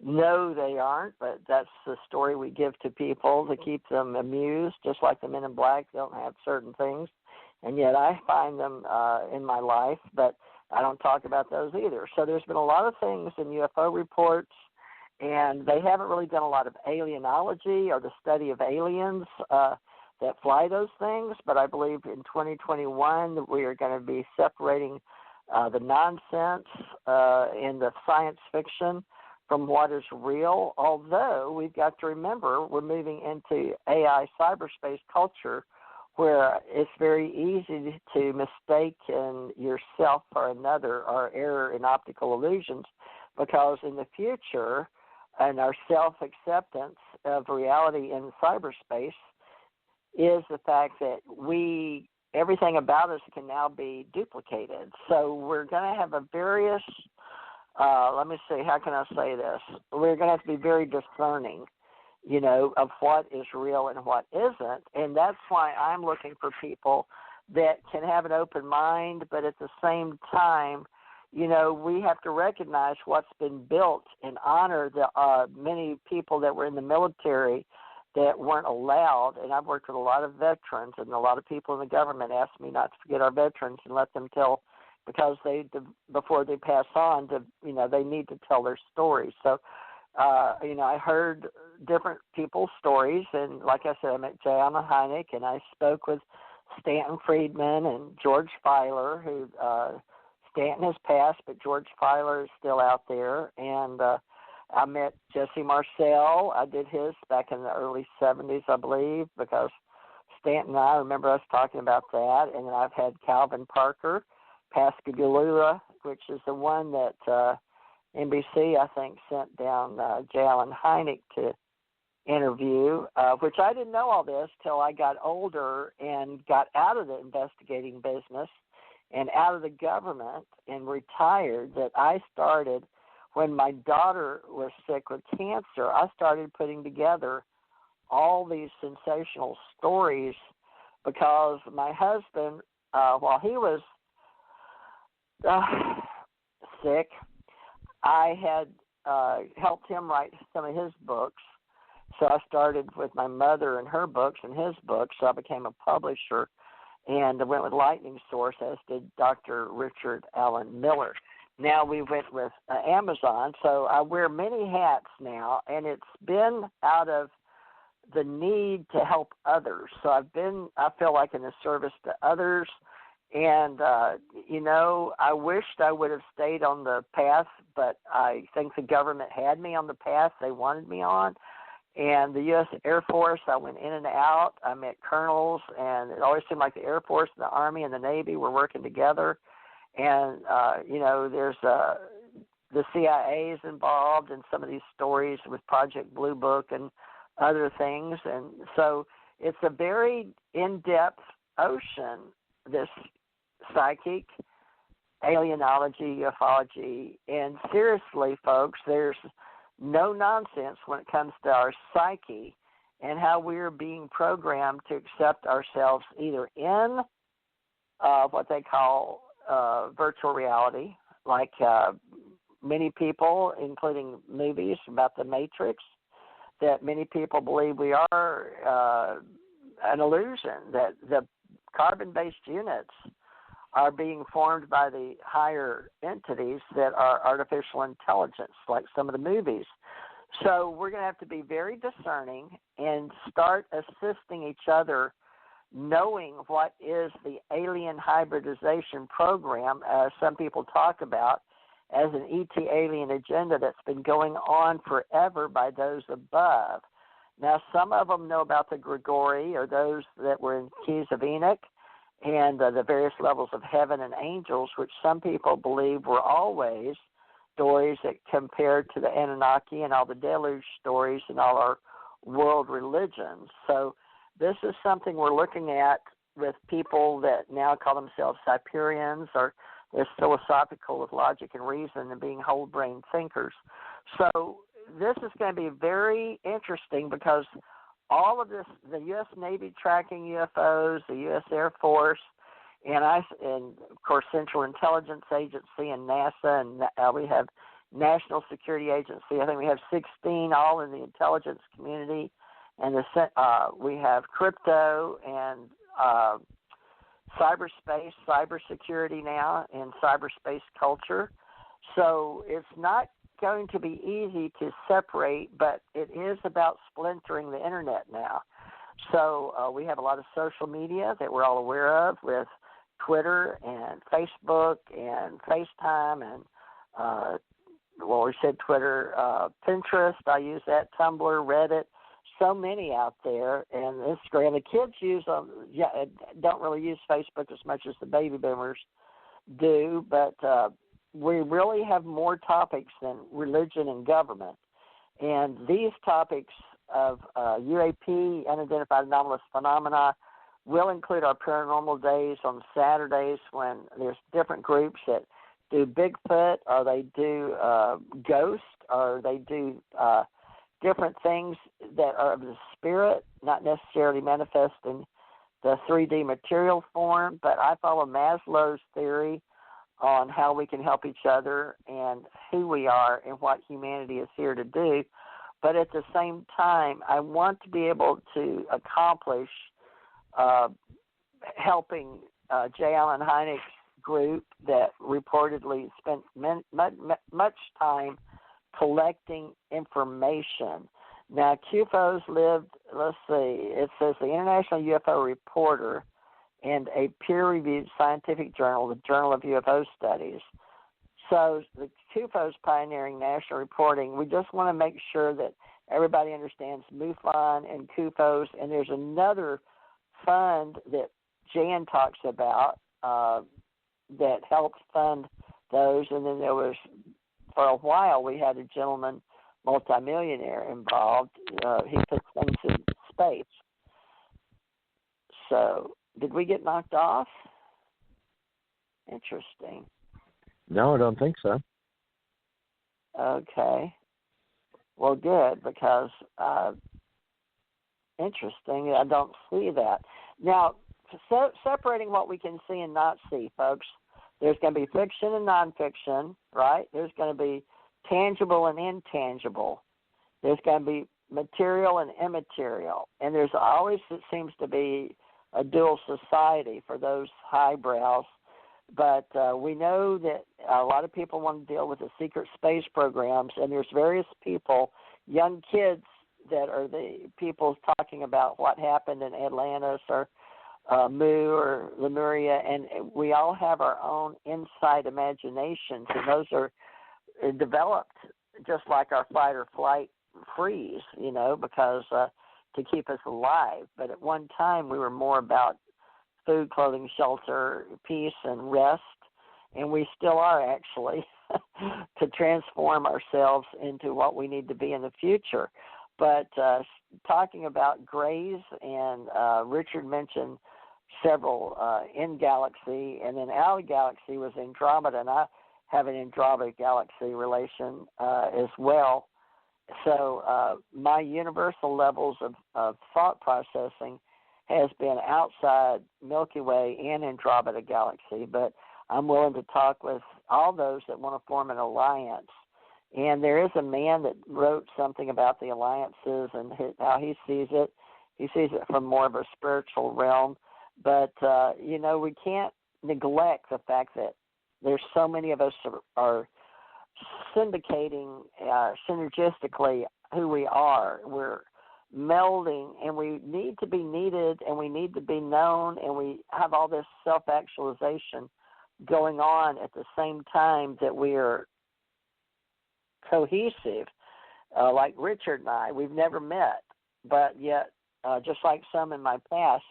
know they aren't, but that's the story we give to people to keep them amused, just like the Men in Black don't have certain things. And yet I find them in my life, but I don't talk about those either. So there's been a lot of things in UFO reports, and they haven't really done a lot of alienology or the study of aliens that fly those things. But I believe in 2021 we are going to be separating the nonsense in the science fiction from what is real, although we've got to remember we're moving into AI cyberspace culture, where it's very easy to mistake yourself for another or error in optical illusions, because in the future, and our self-acceptance of reality in cyberspace is the fact that everything about us can now be duplicated. So we're going to have a various, let me see, how can I say this? We're going to have to be very discerning, of what is real and what isn't. And that's why I'm looking for people that can have an open mind, but at the same time, we have to recognize what's been built and honor the many people that were in the military that weren't allowed. And I've worked with a lot of veterans, and a lot of people in the government ask me not to forget our veterans and let them tell, because before they pass on, they need to tell their stories. So, I heard different people's stories, and like I said, I met Jay Allen Hynek, and I spoke with Stanton Friedman and George Filer, who Stanton has passed, but George Filer is still out there. And I met Jesse Marcel. I did his back in the early 70s, I believe, because Stanton and I remember us talking about that. And then I've had Calvin Parker, Pascagoula, which is the one that NBC, I think, sent down J. Allen Hynek to interview, which I didn't know all this till I got older and got out of the investigating business and out of the government and retired, that I started when my daughter was sick with cancer. I started putting together all these sensational stories because my husband, while he was sick, I had helped him write some of his books. So I started with my mother and her books and his books. So I became a publisher, and I went with Lightning Source, as did Dr. Richard Allen Miller. Now we went with Amazon. So I wear many hats now, and it's been out of the need to help others. So I feel like in the service to others. And, I wished I would have stayed on the path, but I think the government had me on the path they wanted me on. And the U.S. Air Force, I went in and out. I met colonels, and it always seemed like the Air Force, the Army, and the Navy were working together. And, there's the CIA is involved in some of these stories with Project Blue Book and other things. And so it's a very in-depth ocean, this psychic, alienology, ufology, and seriously, folks, there's no nonsense when it comes to our psyche and how we're being programmed to accept ourselves either in what they call virtual reality, like many people, including movies about the Matrix, that many people believe we are an illusion, that the carbon-based units are being formed by the higher entities that are artificial intelligence, like some of the movies. So we're going to have to be very discerning and start assisting each other, knowing what is the alien hybridization program, as some people talk about, as an ET alien agenda that's been going on forever by those above. Now, some of them know about the Grigori, or those that were in Keys of Enoch, and the various levels of heaven and angels, which some people believe were always stories that compared to the Anunnaki and all the deluge stories and all our world religions. So this is something we're looking at with people that now call themselves Hyperions, or they're philosophical with logic and reason and being whole-brain thinkers. So this is going to be very interesting, because all of this, the U.S. Navy tracking UFOs, the U.S. Air Force, and of course, Central Intelligence Agency and NASA, and we have National Security Agency. I think we have 16 all in the intelligence community, and we have crypto and cyberspace, cybersecurity now, and cyberspace culture. So it's not going to be easy to separate, but it is about splintering the internet now. So we have a lot of social media that we're all aware of, with Twitter and Facebook and FaceTime and, we said Twitter, Pinterest, I use that, Tumblr, Reddit, so many out there, and Instagram. The kids don't really use Facebook as much as the baby boomers do, but we really have more topics than religion and government. And these topics of UAP, unidentified anomalous phenomena, will include our paranormal days on Saturdays, when there's different groups that do Bigfoot, or they do ghost, or they do different things that are of the spirit, not necessarily manifest in the 3D material form. But I follow Maslow's theory on how we can help each other and who we are and what humanity is here to do. But at the same time, I want to be able to accomplish helping J. Allen Hynek's group that reportedly spent much time collecting information. Now, CUFOs lived, it says the International UFO Reporter and a peer-reviewed scientific journal, the Journal of UFO Studies. So the CUFOs pioneering national reporting. We just want to make sure that everybody understands MUFON and CUFOs, and there's another fund that Jan talks about that helps fund those. And then there was, for a while, we had a gentleman, multimillionaire, involved. He took things in space. So, did we get knocked off? Interesting. No, I don't think so. Okay. Well, good, because interesting. I don't see that. Now, separating what we can see and not see, folks, there's going to be fiction and nonfiction, right? There's going to be tangible and intangible. There's going to be material and immaterial. And there's always, it seems to be, a dual society for those highbrows. But we know that a lot of people want to deal with the secret space programs, and there's various people, young kids, that are the people talking about what happened in Atlantis or Mu or Lemuria, and we all have our own inside imaginations, and those are developed just like our fight or flight freeze, because to keep us alive. But at one time, we were more about food, clothing, shelter, peace, and rest, and we still are, actually, to transform ourselves into what we need to be in the future. But talking about grays, and Richard mentioned several in galaxy, and then out of galaxy was Andromeda, and I have an Andromeda galaxy relation as well. So my universal levels of thought processing has been outside Milky Way and Andromeda galaxy, but I'm willing to talk with all those that want to form an alliance And there is a man that wrote something about the alliances and how he sees it. He sees it from more of a spiritual realm. But, we can't neglect the fact that there's so many of us are syndicating synergistically who we are. We're melding, and we need to be needed, and we need to be known, and we have all this self-actualization going on at the same time that we are cohesive. Like Richard and I, we've never met, but yet, just like some in my past,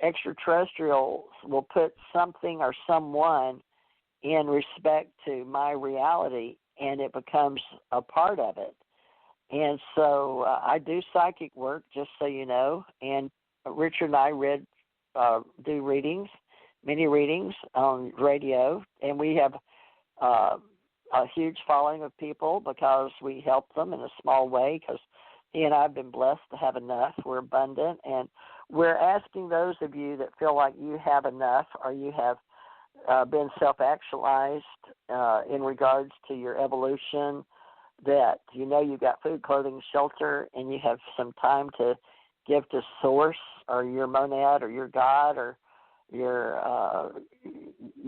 extraterrestrials will put something or someone in respect to my reality, and it becomes a part of it. And so I do psychic work, just so you know, and Richard and I do readings, many readings on radio, and we have a huge following of people because we help them in a small way, because he and I have been blessed to have enough. We're abundant, and we're asking those of you that feel like you have enough or you have been self-actualized in regards to your evolution, that you've got food, clothing, shelter, and you have some time to give to Source or your monad or your God or your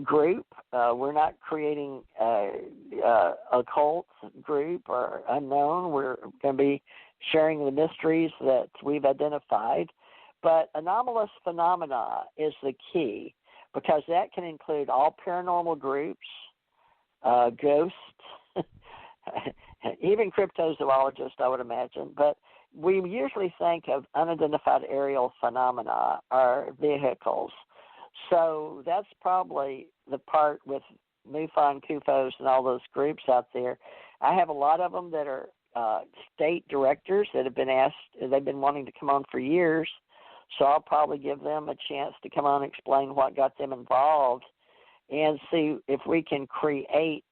group. We're not creating a cult group or unknown. We're going to be sharing the mysteries that we've identified. But anomalous phenomena is the key, because that can include all paranormal groups, ghosts, even cryptozoologists, I would imagine. But we usually think of unidentified aerial phenomena or vehicles. So that's probably the part with MUFON, CUFOS, and all those groups out there. I have a lot of them that are state directors that have been asked, they've been wanting to come on for years. So I'll probably give them a chance to come on and explain what got them involved and see if we can create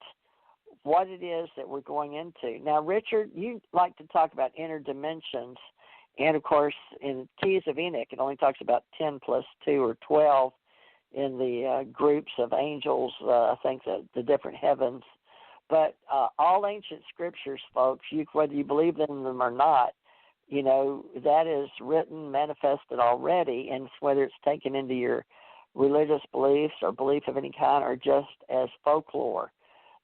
what it is that we're going into. Now, Richard, you like to talk about inner dimensions. And, of course, in Keys of Enoch, it only talks about 10 plus 2 or 12 in the groups of angels, I think the different heavens. But all ancient scriptures, folks, whether you believe in them or not, that is written, manifested already, and whether it's taken into your religious beliefs or belief of any kind or just as folklore,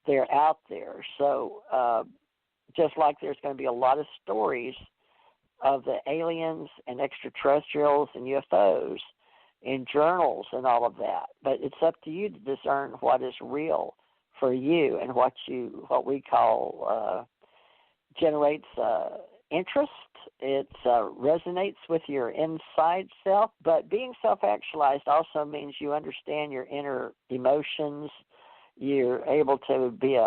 they're out there. So just like there's going to be a lot of stories of the aliens and extraterrestrials and UFOs in journals and all of that, but it's up to you to discern what is real for you and what we call generates interest. It resonates with your inside self, but being self-actualized also means you understand your inner emotions. You're able to be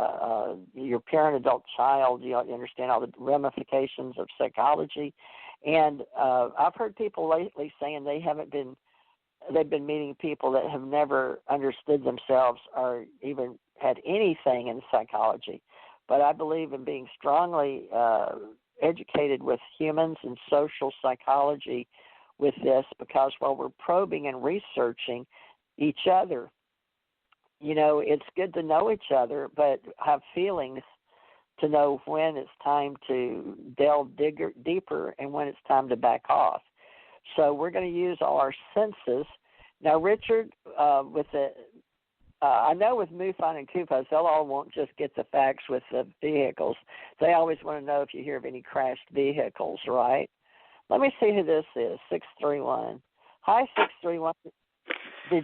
your parent, adult, child. You understand all the ramifications of psychology. And I've heard people lately saying they've been meeting people that have never understood themselves or even had anything in psychology. But I believe in being strongly educated with humans and social psychology with this, because while we're probing and researching each other, it's good to know each other, but have feelings to know when it's time to delve deeper and when it's time to back off. So we're going to use all our senses. Now, Richard, I know with MUFON and CUFOS, they'll all won't just get the facts with the vehicles. They always want to know if you hear of any crashed vehicles, right? Let me see who this is, 631. Hi, 631.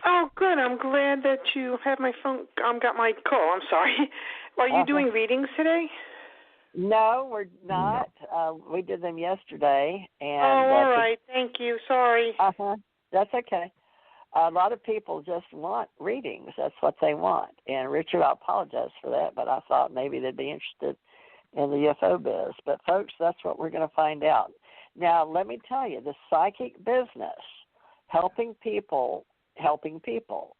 Oh, good. I'm glad that you have my phone. Got my call. I'm sorry. Are you doing readings today? No, we're not. We did them yesterday. And, all right. Thank you. Sorry. That's okay. A lot of people just want readings. That's what they want. And, Richard, I apologize for that, but I thought maybe they'd be interested in the UFO biz. But, folks, that's what we're going to find out. Now, let me tell you, the psychic business, helping people,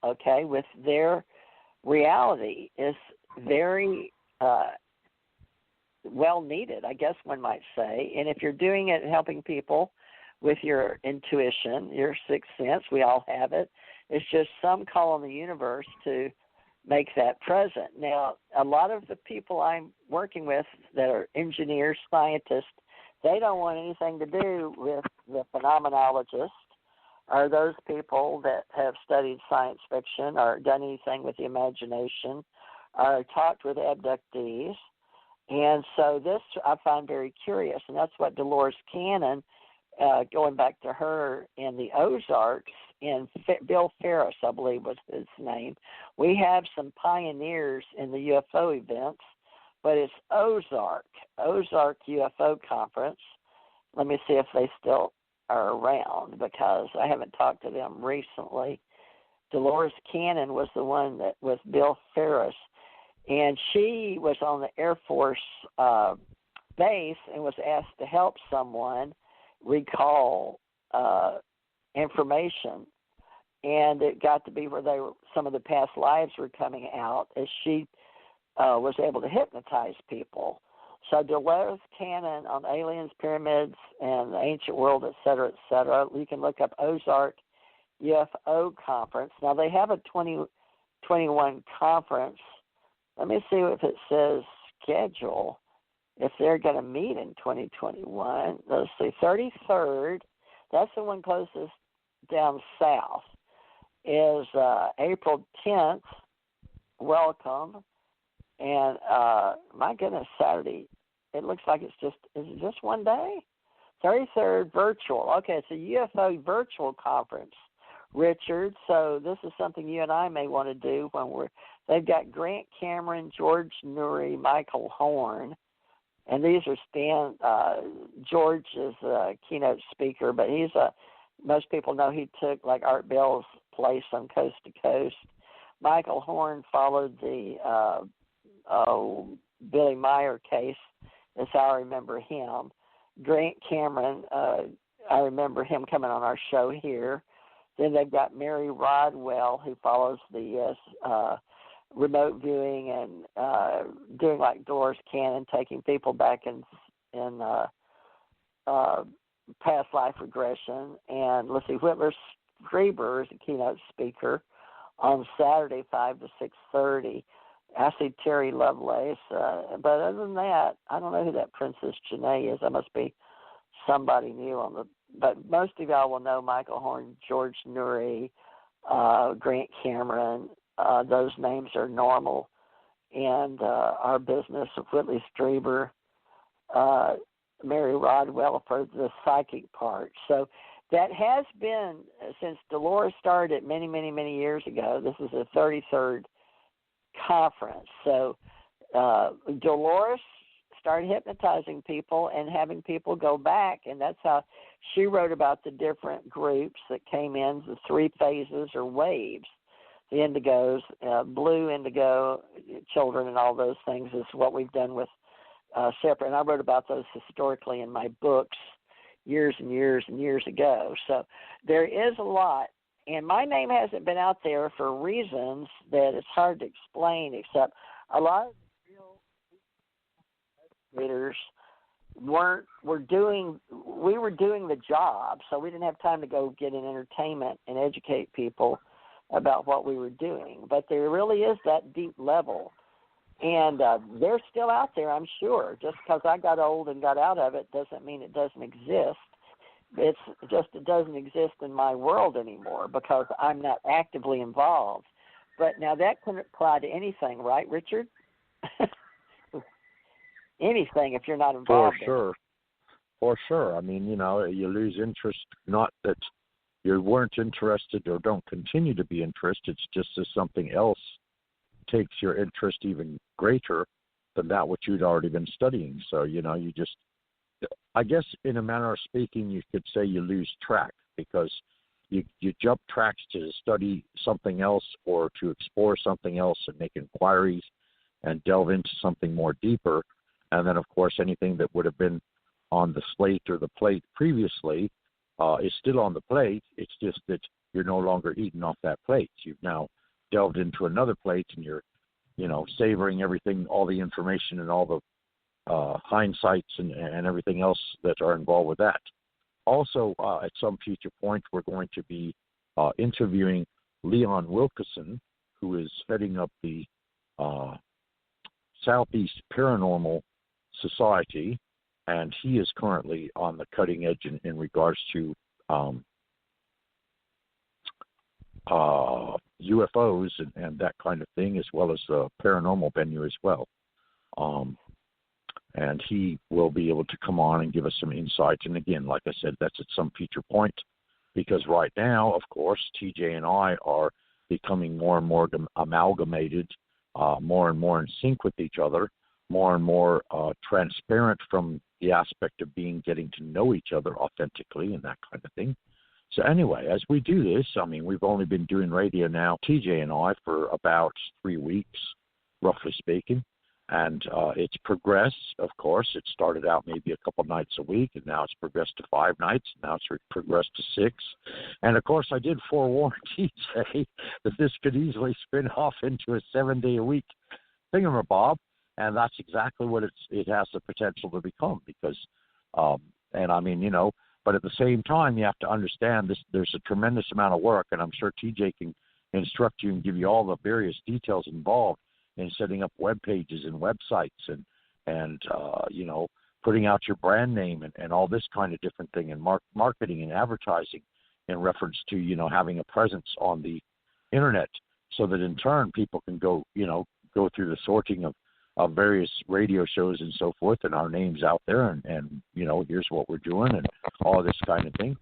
okay, with their reality is very well needed, I guess one might say. And if you're doing it helping people with your intuition, your sixth sense, we all have it. It's just some call on the universe to make that present. Now, a lot of the people I'm working with that are engineers, scientists, they don't want anything to do with the phenomenologists or those people that have studied science fiction or done anything with the imagination or talked with abductees. And so this I find very curious, and that's what Dolores Cannon, going back to her in the Ozarks, and Bill Ferris, I believe was his name. We have some pioneers in the UFO events, but it's Ozark UFO Conference. Let me see if they still are around because I haven't talked to them recently. Dolores Cannon was the one that was Bill Ferris, and she was on the Air Force base and was asked to help someone recall information, and it got to be where some of the past lives were coming out as she was able to hypnotize people. So Dolores Cannon on aliens, pyramids, and the ancient world, et cetera, you can look up Ozark UFO Conference. Now they have a 2021 conference. Let me see if it says schedule, if they're going to meet in 2021. Let's see, 33rd, that's the one closest down south, is April 10th. Welcome. And my goodness, Saturday, it looks like is it just one day? 33rd virtual. Okay, it's a UFO virtual conference, Richard. So this is something you and I may want to do when they've got Grant Cameron, George Nuri, Michael Horn, and these are George is a keynote speaker, but most people know he took like Art Bell's place on Coast to Coast. Michael Horn followed the Billy Meyer case. That's how I remember him. Grant Cameron, I remember him coming on our show here. Then they've got Mary Rodwell, who follows the remote viewing and doing like Dolores Cannon, taking people back in past life regression. And let's see, Whitler Strieber is a keynote speaker on Saturday, 5 to 6:30. I see Terry Lovelace, but other than that, I don't know who that Princess Janae is. That must be somebody new but most of y'all will know Michael Horn, George Nuri, Grant Cameron. Those names are normal. And our business of Whitley Strieber, Mary Rodwell for the psychic part. So that has been, since Dolores started many, many, many years ago, this is the 33rd conference. So Dolores started hypnotizing people and having people go back, and that's how she wrote about the different groups that came in, the 3 phases or waves. The indigos, blue indigo children and all those things is what we've done with separate. And I wrote about those historically in my books years and years and years ago. So there is a lot. And my name hasn't been out there for reasons that it's hard to explain, except a lot of real leaders we were doing the job, so we didn't have time to go get an entertainment and educate people about what we were doing. But there really is that deep level. And they're still out there, I'm sure. Just because I got old and got out of it doesn't mean it doesn't exist. It's just it doesn't exist in my world anymore because I'm not actively involved. But now that can apply to anything, right, Richard? Anything if you're not involved. For sure. I mean, you lose interest, not that you weren't interested or don't continue to be interested. It's just as something else takes your interest even greater than that which you'd already been studying. So, you just, I guess in a manner of speaking, you could say you lose track because you jump tracks to study something else or to explore something else and make inquiries and delve into something more deeper. And then, of course, anything that would have been on the slate or the plate previously is still on the plate. It's just that you're no longer eating off that plate. You've now delved into another plate and you're, savoring everything, all the information and all the hindsights and everything else that are involved with that. Also, at some future point, we're going to be interviewing Leon Wilkeson, who is heading up the Southeast Paranormal Society, and he is currently on the cutting edge in regards to UFOs and that kind of thing, as well as the paranormal venue as well. And he will be able to come on and give us some insight. And again, like I said, that's at some future point, because right now, of course, TJ and I are becoming more and more amalgamated, more and more in sync with each other, more and more transparent from the aspect of getting to know each other authentically and that kind of thing. So anyway, as we do this, I mean, we've only been doing radio now, TJ and I, for about 3 weeks, roughly speaking. And it's progressed, of course. It started out maybe a couple nights a week, and now it's progressed to 5 nights. Now it's progressed to 6. And, of course, I did forewarn TJ that this could easily spin off into a 7-day-a-week thingamabob, and that's exactly what it has the potential to become. Because, and I mean, you know, but at the same time, you have to understand this. There's a tremendous amount of work, and I'm sure TJ can instruct you and give you all the various details involved in setting up web pages and websites and you know, putting out your brand name and all this kind of different thing, and marketing and advertising in reference to, you know, having a presence on the internet, so that in turn people can go through the sorting of various radio shows and so forth, and our names out there, and you know, here's what we're doing and all this kind of thing.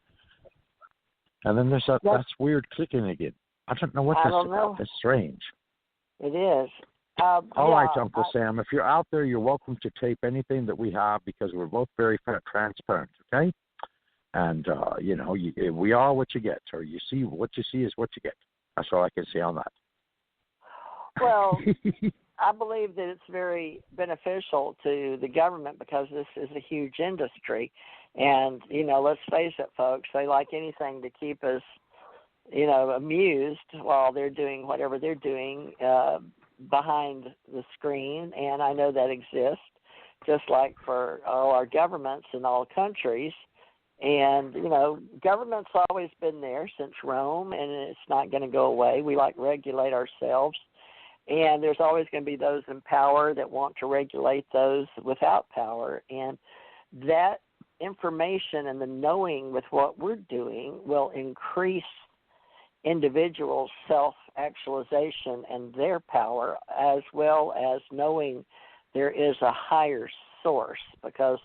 And then there's that's weird clicking again. I don't know what that's about. That's strange. It is. All right, Uncle Sam, if you're out there, you're welcome to tape anything that we have, because we're both very transparent, okay? And, you know, we are what you get, or what you see is what you get. That's all I can say on that. Well, I believe that it's very beneficial to the government, because this is a huge industry. And, you know, let's face it, folks, they like anything to keep us, you know, amused while they're doing whatever they're doing behind the screen, and I know that exists, just like for all our governments in all countries. And, you know, government's always been there since Rome, and it's not going to go away. We regulate ourselves, and there's always going to be those in power that want to regulate those without power. And that information and the knowing with what we're doing will increase individuals' self-actualization and their power, as well as knowing there is a higher source. Because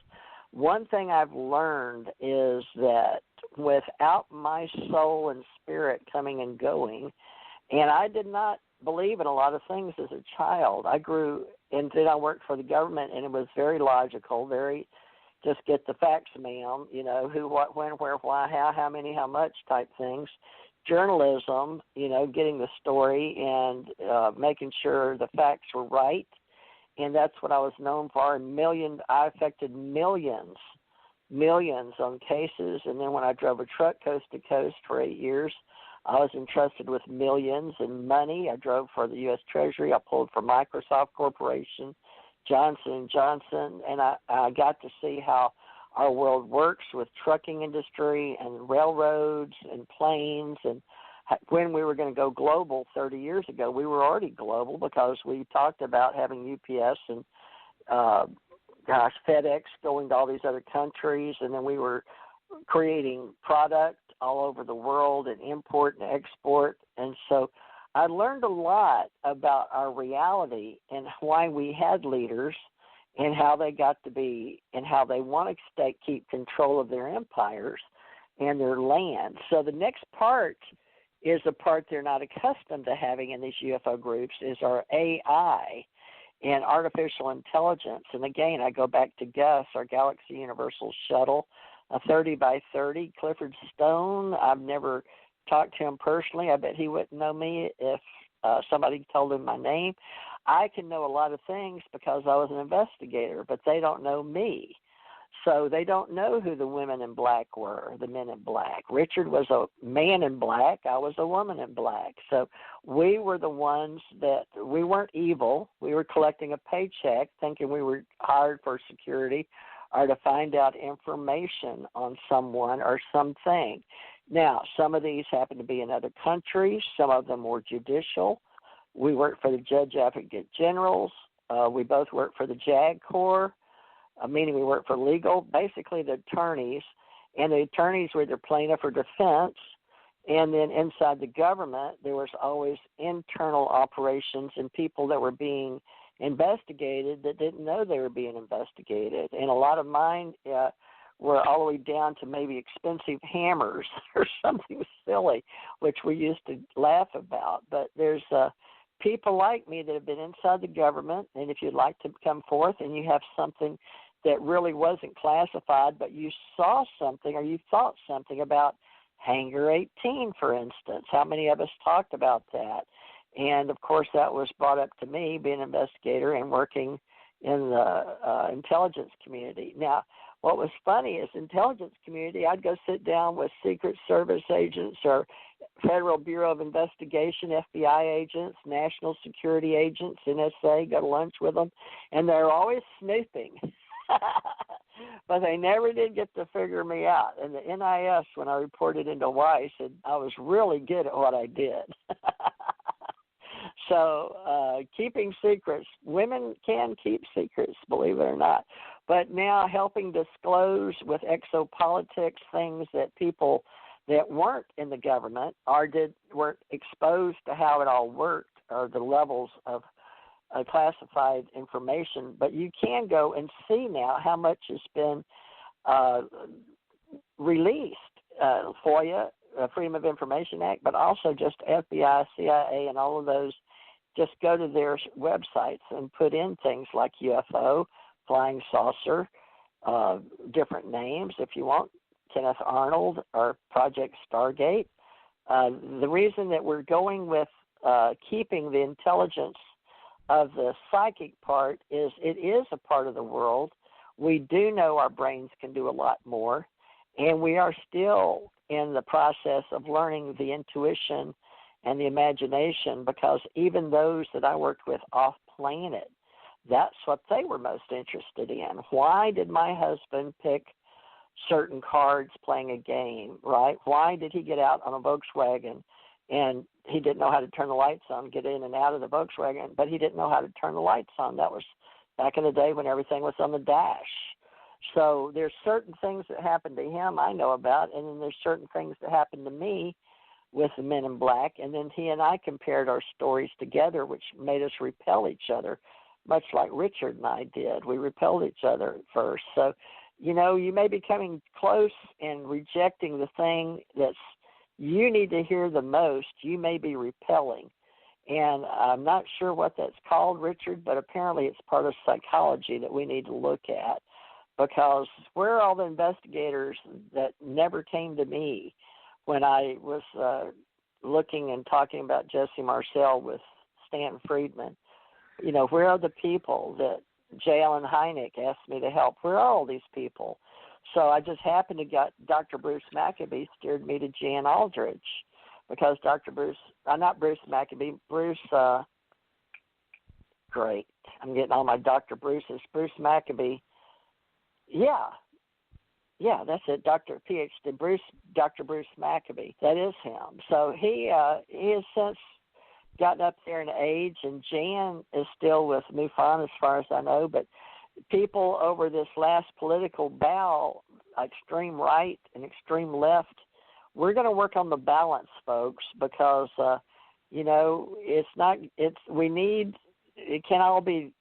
one thing I've learned is that without my soul and spirit coming and going, and I did not believe in a lot of things as a child. I grew, and then I worked for the government, and it was very logical, very just get the facts, ma'am, you know, who, what, when, where, why, how many, how much type things. Journalism, you know, getting the story and making sure the facts were right, and that's what I was known for. I affected millions on cases, and then when I drove a truck coast to coast for 8 years, I was entrusted with millions in money. I drove for the U.S. Treasury. I pulled for Microsoft Corporation, Johnson & Johnson, and I got to see how our world works with trucking industry and railroads and planes. And when we were going to go global 30 years ago, we were already global, because we talked about having UPS and, FedEx going to all these other countries. And then we were creating product all over the world and import and export. And so I learned a lot about our reality and why we had leaders and how they got to be, and how they want to keep control of their empires and their land. So the next part is a part they're not accustomed to having in these UFO groups, is our AI and artificial intelligence. And again, I go back to Gus, our Galaxy Universal Shuttle, a 30 by 30. Clifford Stone, I've never talked to him personally. I bet he wouldn't know me if somebody told him my name. I can know a lot of things because I was an investigator, but they don't know me. So they don't know who the women in black were, the men in black. Richard was a man in black. I was a woman in black. So we were the ones that, we weren't evil. We were collecting a paycheck thinking we were hired for security or to find out information on someone or something. Now, some of these happen to be in other countries. Some of them were judicial. We worked for the Judge Advocate Generals. We both worked for the JAG Corps, meaning we worked for legal, basically the attorneys. And the attorneys were either plaintiff or defense. And then inside the government, there was always internal operations and people that were being investigated that didn't know they were being investigated. And a lot of mine were all the way down to maybe expensive hammers or something silly, which we used to laugh about. But there's people like me that have been inside the government, and if you'd like to come forth and you have something that really wasn't classified, but you saw something or you thought something about Hangar 18, for instance. How many of us talked about that? And, of course, that was brought up to me, being an investigator and working in the intelligence community. Now, what was funny is intelligence community, I'd go sit down with Secret Service agents or Federal Bureau of Investigation, FBI agents, National Security agents, NSA, go to lunch with them, and they're always snooping. But they never did get to figure me out. And the NIS, when I reported into Hawaii, said I was really good at what I did. So keeping secrets, women can keep secrets, believe it or not. But now helping disclose with exopolitics things that people that weren't in the government or weren't exposed to how it all worked or the levels of classified information. But you can go and see now how much has been released, FOIA, Freedom of Information Act, but also just FBI, CIA, and all of those. Just go to their websites and put in things like UFO, flying saucer, different names if you want, Kenneth Arnold or Project Stargate. The reason that we're going with keeping the intelligence of the psychic part is it is a part of the world. We do know our brains can do a lot more, and we are still in the process of learning the intuition and the imagination, because even those that I worked with off planet, that's what they were most interested in. Why did my husband pick certain cards playing a game, right? Why did he get out on a Volkswagen and he didn't know how to turn the lights on, get in and out of the Volkswagen, but he didn't know how to turn the lights on? That was back in the day when everything was on the dash. So there's certain things that happened to him I know about, and then there's certain things that happened to me with the Men in Black, and then he and I compared our stories together, which made us repel each other, much like Richard and I did. We repelled each other at first. So, you know, you may be coming close and rejecting the thing that's you need to hear the most. You may be repelling. And I'm not sure what that's called, Richard, but apparently it's part of psychology that we need to look at, because where are all the investigators that never came to me when I was looking and talking about Jesse Marcel with Stan Friedman? You know, where are the people that J. Allen Hynek asked me to help? Where are all these people? So I just happened to get Dr. Bruce Maccabee steered me to Jan Aldridge, because Dr. Bruce, not Bruce Maccabee, Bruce, great. I'm getting all my Dr. Bruce's. Bruce Maccabee. Yeah, that's it, Dr. Bruce Maccabee. That is him. So he has since gotten up there in age, and Jan is still with MUFON as far as I know, but people over this last political bow, extreme right and extreme left, we're going to work on the balance, folks, because, you know, it can't all be,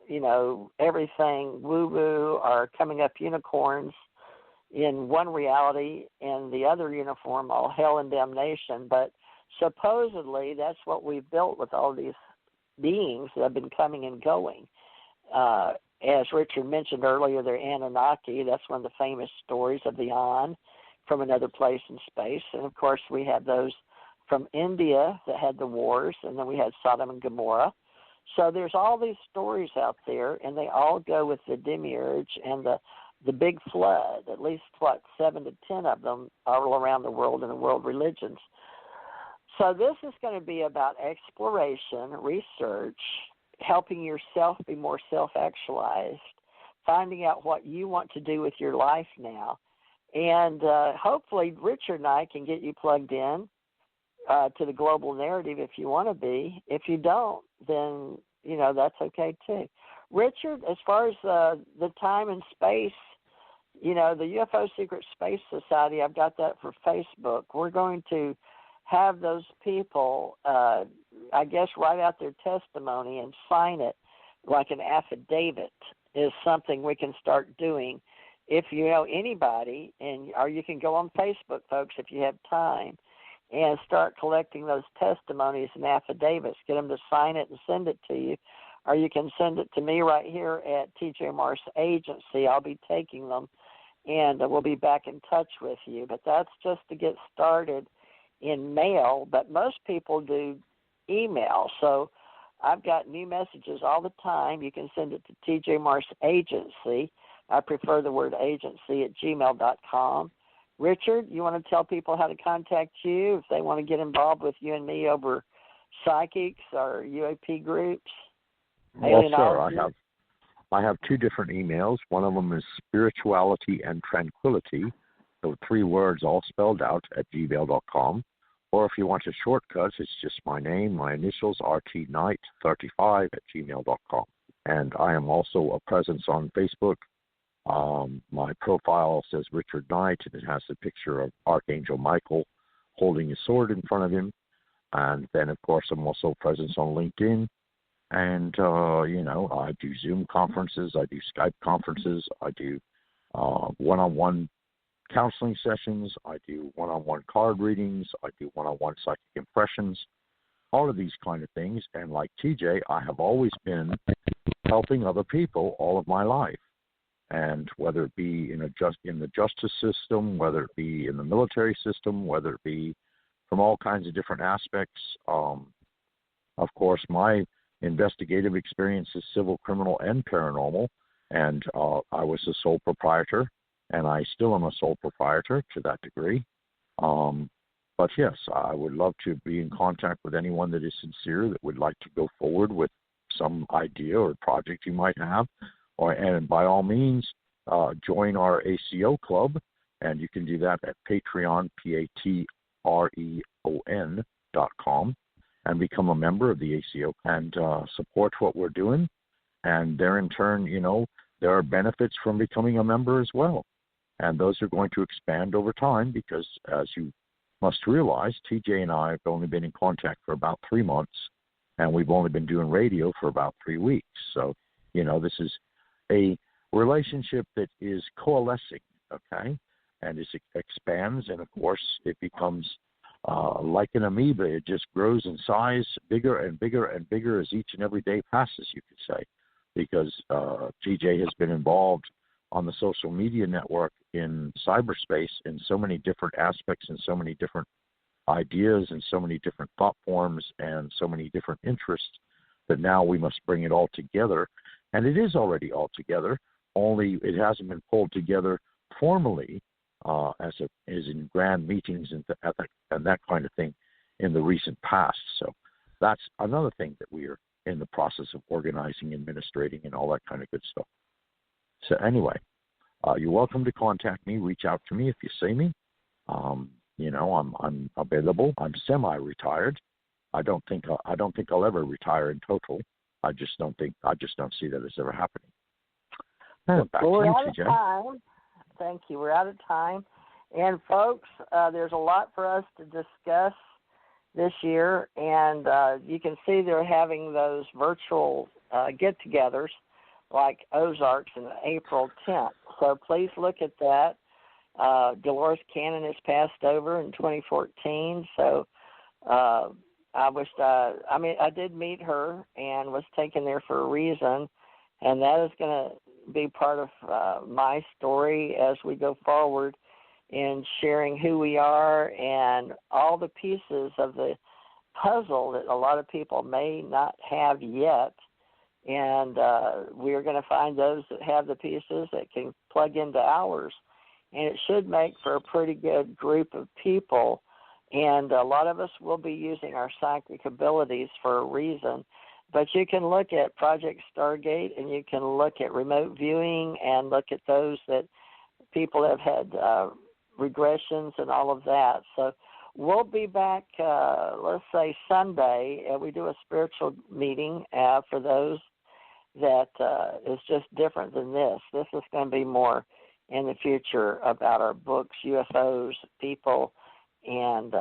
you know, everything woo-woo or coming up unicorns in one reality and the other uniform, all hell and damnation. But supposedly that's what we've built with all these beings that have been coming and going. As Richard mentioned earlier, they're Anunnaki. That's one of the famous stories of the An from another place in space. And, of course, we had those from India that had the wars, and then we had Sodom and Gomorrah. So there's all these stories out there, and they all go with the demiurge and the big flood, at least, 7 to 10 of them all around the world in the world religions. So this is going to be about exploration, research, helping yourself be more self-actualized, finding out what you want to do with your life now. And hopefully Richard and I can get you plugged in to the global narrative if you want to be. If you don't, then, that's okay too. Richard, as far as the time and space, the UFO Secret Space Society, I've got that for Facebook. We're going to have those people, I guess, write out their testimony and sign it like an affidavit is something we can start doing. If you know anybody, or you can go on Facebook, folks, if you have time, and start collecting those testimonies and affidavits. Get them to sign it and send it to you. Or you can send it to me right here at TJ Morse Agency. I'll be taking them, and we'll be back in touch with you. But that's just to get started in mail. But most people do email. So I've got new messages all the time. You can send it to TJ Morse Agency. I prefer the word agency at gmail.com. Richard, you want to tell people how to contact you if they want to get involved with you and me over psychics or UAP groups? Well, sir, I have two different emails. One of them is spirituality and tranquility, so 3 words all spelled out at gmail.com. Or if you want a shortcut, it's just my name, my initials, rtknight35 at gmail.com. And I am also a presence on Facebook. My profile says Richard Knight, and it has a picture of Archangel Michael holding a sword in front of him. And then, of course, I'm also present on LinkedIn. And, I do Zoom conferences, I do Skype conferences, I do one-on-one counseling sessions, I do one-on-one card readings, I do one-on-one psychic impressions, all of these kind of things. And like TJ, I have always been helping other people all of my life. And whether it be in the justice system, whether it be in the military system, whether it be from all kinds of different aspects. Of course, my investigative experience is civil, criminal, and paranormal. And I was a sole proprietor, and I still am a sole proprietor to that degree. But yes, I would love to be in contact with anyone that is sincere, that would like to go forward with some idea or project you might have. And by all means, join our ACO club, and you can do that at Patreon, patreon.com, and become a member of the ACO and support what we're doing. And there, in turn, there are benefits from becoming a member as well. And those are going to expand over time because, as you must realize, TJ and I have only been in contact for about 3 months, and we've only been doing radio for about 3 weeks. So, this is a relationship that is coalescing, okay, and it expands, and of course it becomes like an amoeba. It just grows in size, bigger and bigger and bigger as each and every day passes, you could say, because TJ has been involved on the social media network in cyberspace in so many different aspects and so many different ideas and so many different thought forms and so many different interests that now we must bring it all together. And it is already all together, only it hasn't been pulled together formally as in grand meetings and that kind of thing in the recent past. So that's another thing that we are in the process of organizing, administrating, and all that kind of good stuff. So anyway, you're welcome to contact me. Reach out to me if you see me. I'm available. I'm semi-retired. I don't think I'll ever retire in total. I just don't see that as ever happening. Back we're to you, out of TJ. time. Thank you. We're out of time. And folks, there's a lot for us to discuss this year, and you can see they're having those virtual get-togethers like Ozarks on April 10th. So please look at that. Dolores Cannon has passed over in 2014, so I did meet her and was taken there for a reason, and that is going to be part of my story as we go forward in sharing who we are and all the pieces of the puzzle that a lot of people may not have yet. And we're going to find those that have the pieces that can plug into ours. And it should make for a pretty good group of people. And a lot of us will be using our psychic abilities for a reason. But you can look at Project Stargate, and you can look at remote viewing and look at those that people have had regressions and all of that. So we'll be back, let's say Sunday. We do a spiritual meeting for those that is just different than this. This is going to be more in the future about our books, UFOs, people, and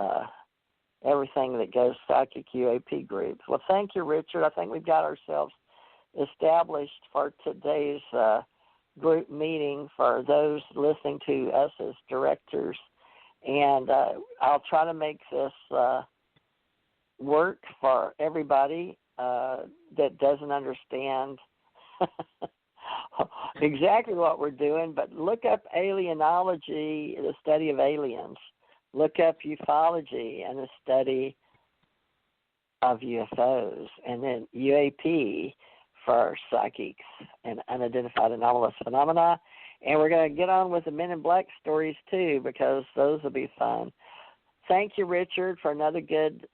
everything that goes psychic UAP groups. Well, thank you, Richard. I think we've got ourselves established for today's group meeting for those listening to us as directors. And I'll try to make this work for everybody that doesn't understand exactly what we're doing, but look up Alienology, the study of aliens. Look up Ufology and the study of UFOs, and then UAP for psychics and unidentified anomalous phenomena. And we're going to get on with the Men in Black stories too, because those will be fun. Thank you, Richard, for another good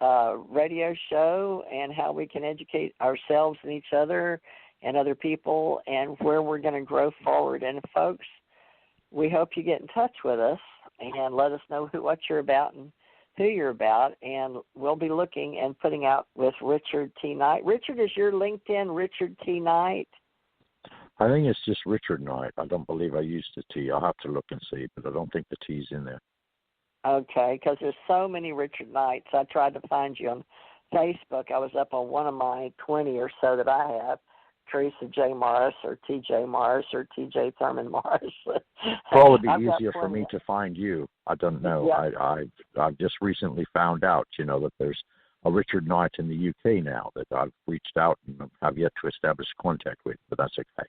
radio show and how we can educate ourselves and each other and other people and where we're going to grow forward. And, folks, we hope you get in touch with us and let us know what you're about and who you're about. And we'll be looking and putting out with Richard T. Knight. Richard, is your LinkedIn Richard T. Knight? I think it's just Richard Knight. I don't believe I used the T. I'll have to look and see, but I don't think the T's in there. Okay, because there's so many Richard Knights. I tried to find you on Facebook. I was up on one of my 20 or so that I have, Teresa J. Morris or T.J. Morris or T.J. Thurman Morris. Well, it would be easier for me to find you. I don't know. Yeah. I've just recently found out, that there's a Richard Knight in the UK now that I've reached out and have yet to establish contact with, but that's okay.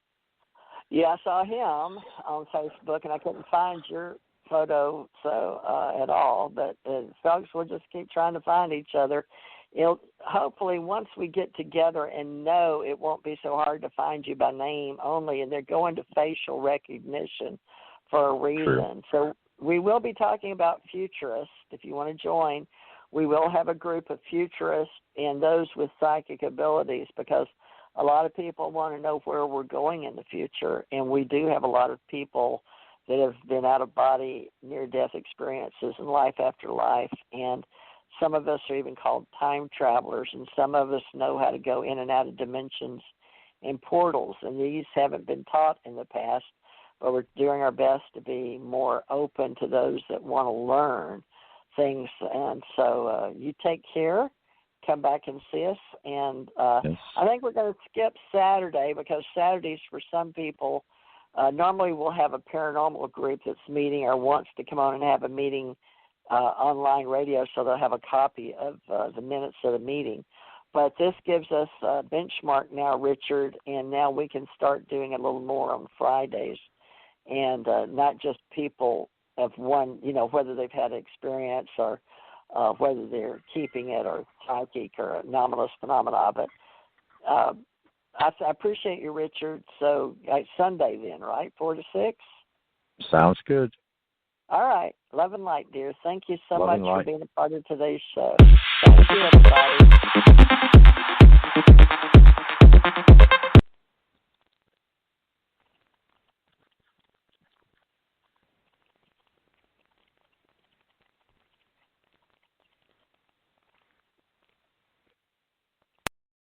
Yeah, I saw him on Facebook, and I couldn't find your photo at all. But folks, we'll just keep trying to find each other. Hopefully, once we get together and know, it won't be so hard to find you by name only, and they're going to facial recognition for a reason. True. So we will be talking about futurists. If you want to join, we will have a group of futurists and those with psychic abilities, because a lot of people want to know where we're going in the future, and we do have a lot of people that have been out-of-body, near-death experiences in life after life, and some of us are even called time travelers, and some of us know how to go in and out of dimensions and portals, and these haven't been taught in the past, but we're doing our best to be more open to those that want to learn things. And so you take care. Come back and see us. And yes. I think we're going to skip Saturday, because Saturdays for some people, normally we'll have a paranormal group that's meeting or wants to come on and have a meeting online radio, so they'll have a copy of the minutes of the meeting. But this gives us a benchmark now, Richard, and now we can start doing a little more on Fridays, and not just people of one, whether they've had experience or whether they're keeping it or psychic or anomalous phenomena. But I appreciate you, Richard. So Sunday then, right? 4 to 6? Sounds good. All right. Love and light, dear. Thank you so Love much and light. for being a part of today's show. Thank you, everybody.